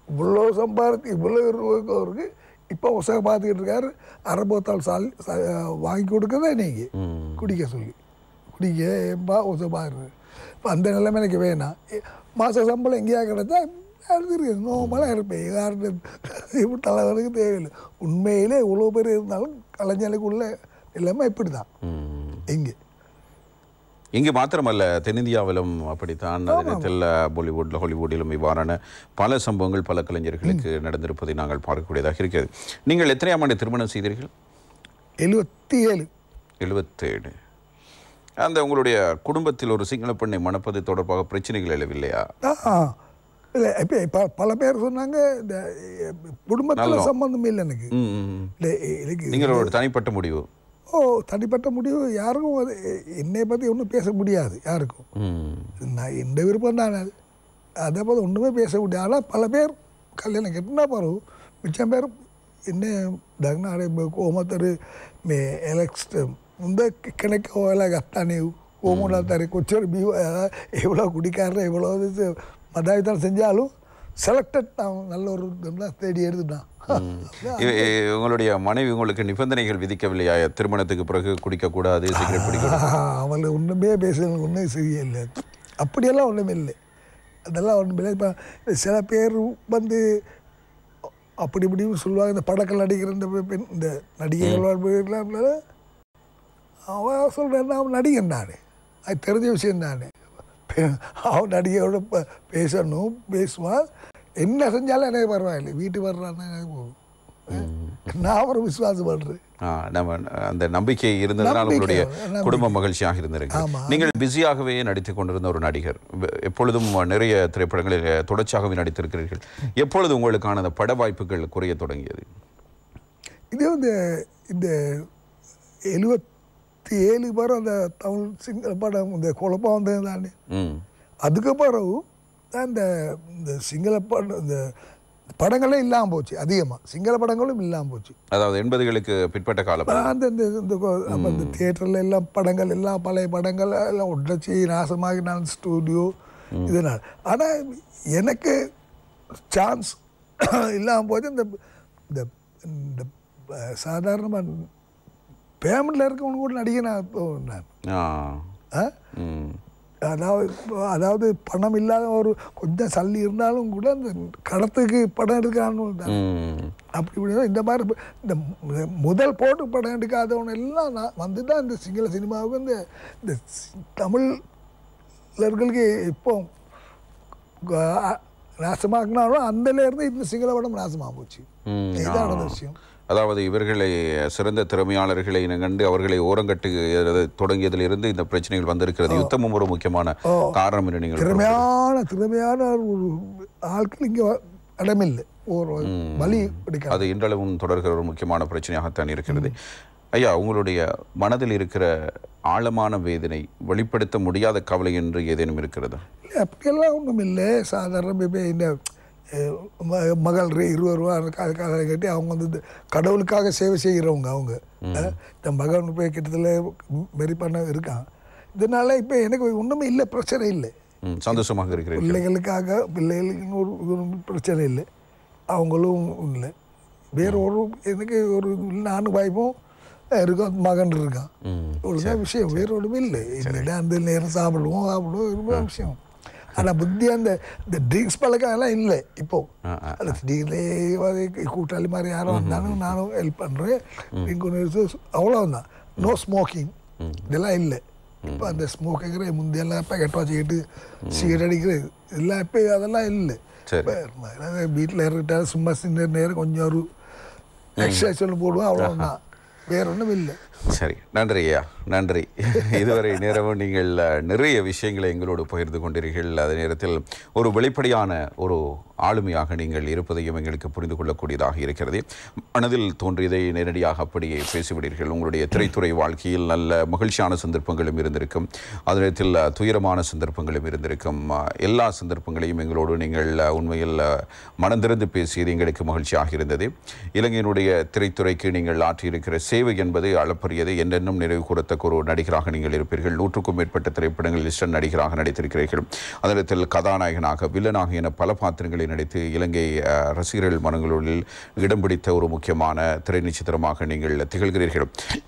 Speaker 2: இவ்வளோ சம்பாதிச்சு இவ்வளோ அவருக்கு இப்போ ஒசை பார்த்துக்கிட்டு இருக்காரு. அரை போத்தல் வாங்கி கொடுக்குறதே நீங்கள் குடிக்க சொல்லி குடிக்க ஏன்பா ஒசை பாரு. இப்போ அந்த நிலைமை எனக்கு வேணாம். மாத சம்பளம் எங்கேயா கிடைச்சா இருக்கு நோமலாக இருப்பேன். யாருக்கு தலைவருக்கு தேவையில்லை. உண்மையிலே இவ்வளோ பேர் இருந்தாலும் கலைஞர்களுக்குள்ள எல்லாமே இப்படி தான்
Speaker 1: இங்கே மாத்திரமல்ல தென்னிந்தியாவிலும் அப்படித்தான். அதே நேரத்தில் பாலிவுட்டில் ஹாலிவுட்டிலும் இவ்வாறான பல சம்பவங்கள் பல கலைஞர்களுக்கு நடந்திருப்பதை நாங்கள் பார்க்கக்கூடியதாக இருக்கிறது. நீங்கள் எத்தனையாம் ஆண்டு திருமணம் செய்தீர்கள்?
Speaker 2: 77.
Speaker 1: 77. அந்த உங்களுடைய குடும்பத்தில் ஒரு சிங்கள பெண்ணை மணப்பது தொடர்பாக பிரச்சனைகள் எழவில்லையா?
Speaker 2: இல்லை இப்போ பல பேர் சொன்னாங்க இந்த குடும்பத்தில் சம்பந்தம் இல்லை எனக்கு.
Speaker 1: நீங்கள் ஒரு தனிப்பட்ட முடிவு?
Speaker 2: தனிப்பட்ட முடிவு யாருக்கும் அது என்னை பற்றி ஒன்றும் பேச முடியாது யாருக்கும். நான் எந்த விருப்பம் தானே அது அதை பார்த்து ஒன்றுமே பேச முடியாது. ஆனால் பல பேர் கல்யாணம் கட்டினா பாரு மிச்சம் பேர் என்ன දක්නාරේ කොහොමතර මේ එලෙක්ස් මුන්ද කෙනෙක් හොයලා ගත්තා නේ කොහොමදතර කොච්චර බිව எவ்வளோ குடிக்காரர் எவ்வளோ மதாவிதான் செஞ்சாலும் செலக்டட் தான் நல்ல ஒரு தேடி எடுத்துட்டான்.
Speaker 1: உங்களுடைய மனைவி உங்களுக்கு நிபந்தனைகள் விதிக்கவில்லையா? திருமணத்துக்கு பிறகு குடிக்கக்கூடாது, சிகரெட் பிடிக்கக்கூடாது?
Speaker 2: அவளை ஒன்றுமே பேசுறது ஒன்றும் சரியில்லை. அப்படியெல்லாம் ஒன்றுமே இல்லை. அதெல்லாம் ஒன்றும் இல்லை. இப்போ சில பேர் வந்து அப்படி இப்படின்னு சொல்லுவாங்க. இந்த படங்கள் நடிக்கிற இந்த பெண் இந்த நடிகைகள் அவன் சொல்கிறேன்னா அவன் நடிகன் தானே, அது தெரிஞ்ச விஷயம் தானே. அவன் நடிகையோட பேசணும் பேசுவான், என்ன செஞ்சாலும் எனக்கு பரவாயில்லை, வீட்டுக்கு வர்றான்னா எனக்கு போகும். நான் ஒரு விசுவாசம் பண்றேன்.
Speaker 1: நம்ம அந்த நம்பிக்கை இருந்ததுனால் உங்களுடைய குடும்ப மகிழ்ச்சியாக இருந்திருக்கு. நீங்கள் பிஸியாகவே நடித்துக் கொண்டிருந்த ஒரு நடிகர், எப்பொழுதும் நிறைய திரைப்படங்களில் தொடர்ச்சியாகவே நடித்திருக்கிறீர்கள். எப்பொழுது உங்களுக்கான அந்த பட வாய்ப்புகள் குறைய தொடங்கியது?
Speaker 2: இது வந்து இந்த 77 பேர் அந்த தமிழ் சிங்கள படம் இந்த குழப்பம் வந்தது தானே. அதுக்கு பிறகு இந்த சிங்கள படம் இந்த படங்களே இல்லாமல் போச்சு. அதிகமாக சிங்கள படங்களும் இல்லாமல் போச்சு.
Speaker 1: அதாவது 80களுக்கு பிற்பட்ட காலம்
Speaker 2: அந்த தியேட்டரில் எல்லாம் படங்கள் எல்லாம் பழைய படங்கள் எல்லாம் உடச்சி நாசமாகினான் ஸ்டூடியோ இதனால். ஆனால் எனக்கு சான்ஸ் இல்லாமல் போச்சு. இந்த இந்த சாதாரணமாக பேமெண்ட்டில் இருக்கவங்க கூட நடிகை அதாவது பணம் இல்லாத ஒரு கொஞ்சம் சல்லி இருந்தாலும் கூட இந்த கடத்துக்கு படம் எடுக்கிறான்னு அப்படி இப்படி இந்த மாதிரி இந்த முதல் போட்டு படம் எடுக்காதவங்க எல்லாம் வந்து தான் இந்த சிங்கள சினிமாவுக்கு இந்த தமிழர்களுக்கு இப்போ நாசமாக்குனாலும் அந்தலேருந்து இந்த சிங்கள படம் நாசமாக போச்சு. இதுதான் நடந்த விஷயம்.
Speaker 1: அதாவது இவர்களை சிறந்த திறமையாளர்களை கண்டு அவர்களை ஓரங்கட்டு தொடங்கியதிலிருந்து இந்த பிரச்சனைகள் வந்திருக்கிறது. யுத்தமும் ஒரு முக்கியமான காரணம் என்று நீங்கள்
Speaker 2: திறமையான ஒரு ஆட்கள் இங்கே இடமில்லை. ஒரு வலி
Speaker 1: அது இன்றளவும் தொடர்கிற ஒரு முக்கியமான பிரச்சனையாகத்தான் இருக்கிறது. ஐயா, உங்களுடைய மனதில் இருக்கிற ஆழமான வேதனை, வெளிப்படுத்த முடியாத கவலை என்று ஏதேனும் இருக்கிறதா?
Speaker 2: அப்படியெல்லாம் ஒன்றும் இல்லை. சாதாரண இந்த மகள் 20 ரூபா அதுக்காக கட்டி அவங்க வந்து கடவுளுக்காக சேவை செய்கிறவங்க. அவங்க இந்த மகன் போய் கிட்டத்தில் மாரி பண்ண இருக்கான். இதனால இப்போ எனக்கு ஒன்றுமே இல்லை, பிரச்சனை இல்லை,
Speaker 1: சந்தோஷமாக இருக்கிறேன்.
Speaker 2: பிள்ளைகளுக்கு ஒரு பிரச்சனை இல்லை, அவங்களும் இல்லை. வேற ஒரு எனக்கு ஒரு நானும் வாய்ப்பும் இருக்கும், மகன் இருக்கான், இவ்வளோதான் விஷயம். வேற ஒன்றுமே இல்லை. இல்லை அந்த நேரம் சாப்பிடுவோம் விஷயம். ஆனால் புத்தி இந்த ட்ரிங்க்ஸ் பழக்கம் எல்லாம் இல்லை இப்போ. அது திடீர்னு கூட்டாளி மாதிரி யாரும் வந்தாலும் நானும் ஹெல்ப் பண்ணுறேன். அவ்வளோதான். நோ ஸ்மோக்கிங் இதெல்லாம் இல்லை. இப்போ அந்த ஸ்மோக்கிங்கிற முந்தையெல்லாம் பேக்கெட் வச்சுக்கிட்டு சிகரெட் அடிக்கிறது இதெல்லாம் இப்போ அதெல்லாம் இல்லை. வீட்டில் இருக்கிட்டாலும் சும்மா சின்ன நேரம் கொஞ்சம் ஒரு எக்ஸசைஸ் ஒன்று போடுவோம், அவ்வளோதான். வேற ஒன்றும் இல்லை.
Speaker 1: சரி, நன்றி ஐயா, நன்றி. இதுவரை நேரமும் நீங்கள் நிறைய விஷயங்களை எங்களோடு பகிர்ந்து கொண்டீர்கள். அதே நேரத்தில் ஒரு வெளிப்படையான ஒரு ஆளுமையாக நீங்கள் இருப்பதையும் எங்களுக்கு புரிந்து கொள்ளக்கூடியதாக இருக்கிறது. மனதில் தோன்றியதை நேரடியாக அப்படியே பேசிவிடீர்கள். உங்களுடைய திரைத்துறை வாழ்க்கையில் நல்ல மகிழ்ச்சியான சந்தர்ப்பங்களும் இருந்திருக்கும், அதே நேரத்தில் துயரமான சந்தர்ப்பங்களும் இருந்திருக்கும். எல்லா சந்தர்ப்பங்களையும் எங்களோடு நீங்கள் உண்மையில் மனந்திறந்து பேசியது எங்களுக்கு மகிழ்ச்சியாக இருந்தது. இலங்கையினுடைய திரைத்துறைக்கு நீங்கள் ஆற்றியிருக்கிற சேவை என்பது அளப்பரியது. என்னென்னும் நினைவு கூறத்தக்க ஒரு நடிகராக நீங்கள் இருப்பீர்கள். 100க்கும் மேற்பட்ட திரைப்படங்களில் லிஸ்டன் நடிகராக நடித்திருக்கிறீர்கள். அதே நேரத்தில் கதாநாயகனாக, வில்லனாக என பல பாத்திரங்களை நடித்து இலங்கை ரசிகர்கள் மனங்களில் இடம் பிடித்த ஒரு முக்கியமான திரை நட்சத்திரமாக நீங்கள் திகழ்கிறீர்கள்.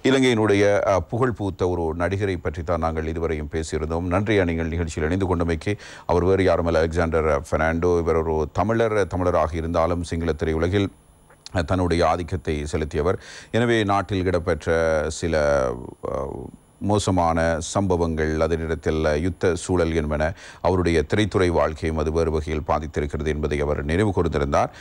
Speaker 1: இலங்கையினுடைய புகழ் பூத்த ஒரு நடிகரை பற்றி தான் நாங்கள் இதுவரையும் பேசியிருந்தோம். நன்றியா நீங்கள் நிகழ்ச்சியில் இணைந்து கொண்டமைக்கு. அவர் வேறு யாருமல்ல, அலெக்சாண்டர் பெர்னாண்டோ. இவர் ஒரு தமிழராக இருந்தாலும் சிங்கள திரையுலகில் தன்னுடைய ஆதிக்கத்தை செலுத்தியவர். எனவே நாட்டில் இடம்பெற்ற சில மோசமான சம்பவங்கள், அதே நேரத்தில் யுத்த சூழல் என்பன அவருடைய திரைத்துறை வாழ்க்கையும் அது வேறு வகையில் பாதித்திருக்கிறது என்பதை அவர் நினைவு கூர்ந்திருந்தார்.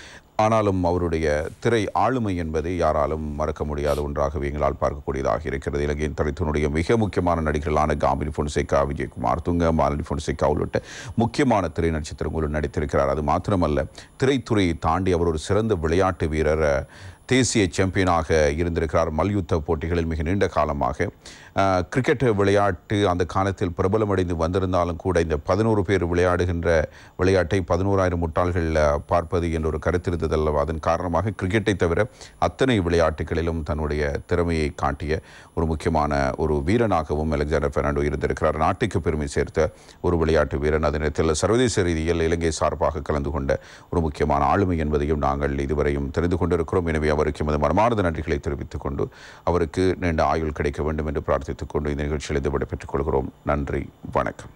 Speaker 1: ஆனாலும் அவருடைய திரை ஆளுமை என்பது யாராலும் மறக்க முடியாத ஒன்றாகவே எங்களால் பார்க்கக்கூடியதாக இருக்கிறது. இலங்கையின் திரைத்துறையினுடைய மிக முக்கியமான நடிகர்களான காமினி பொன்சேகா, விஜயகுமார் துங்க, மாலினி பொன்சேகா உள்ளிட்ட முக்கியமான திரை நட்சத்திரங்களும் நடித்திருக்கிறார். அது மாத்திரமல்ல, திரைத்துறையை தாண்டி அவர் ஒரு சிறந்த விளையாட்டு வீரர், தேசிய சாம்பியனாக இருந்திருக்கிறார். மல்யுத்த போட்டிகளில் மிக நீண்ட காலமாக கிரிக்கெட் விளையாட்டு அந்த காலத்தில் பிரபலமடைந்து வந்திருந்தாலும் கூட இந்த 11 பேர் விளையாடுகின்ற விளையாட்டை 11,000 முட்டாள்கள் பார்ப்பது என்ற ஒரு கருத்து இருந்ததல்லவா. அதன் காரணமாக கிரிக்கெட்டை தவிர அத்தனை விளையாட்டுகளிலும் தன்னுடைய திறமையை காட்டிய ஒரு முக்கியமான ஒரு வீரனாகவும் அலெக்சாண்டர் பெர்னாண்டோ இருந்திருக்கிறார். நாட்டுக்கு பெருமை சேர்த்த ஒரு விளையாட்டு வீரன். அதே நேரத்தில் சர்வதேச ரீதியில் இலங்கை சார்பாக கலந்து கொண்ட ஒரு முக்கியமான ஆளுமை என்பதையும் நாங்கள் இதுவரையும் தெரிந்து கொண்டிருக்கிறோம். எனவே அவருக்கு எமது மனமார்ந்த நன்றிகளை தெரிவித்துக் கொண்டு அவருக்கு நீண்ட ஆயுள் கிடைக்க வேண்டும் என்று பிரார்த்தித்துக் கொண்டு இந்த நிகழ்ச்சியில் விடைபெற்றுக் கொள்கிறோம். நன்றி, வணக்கம்.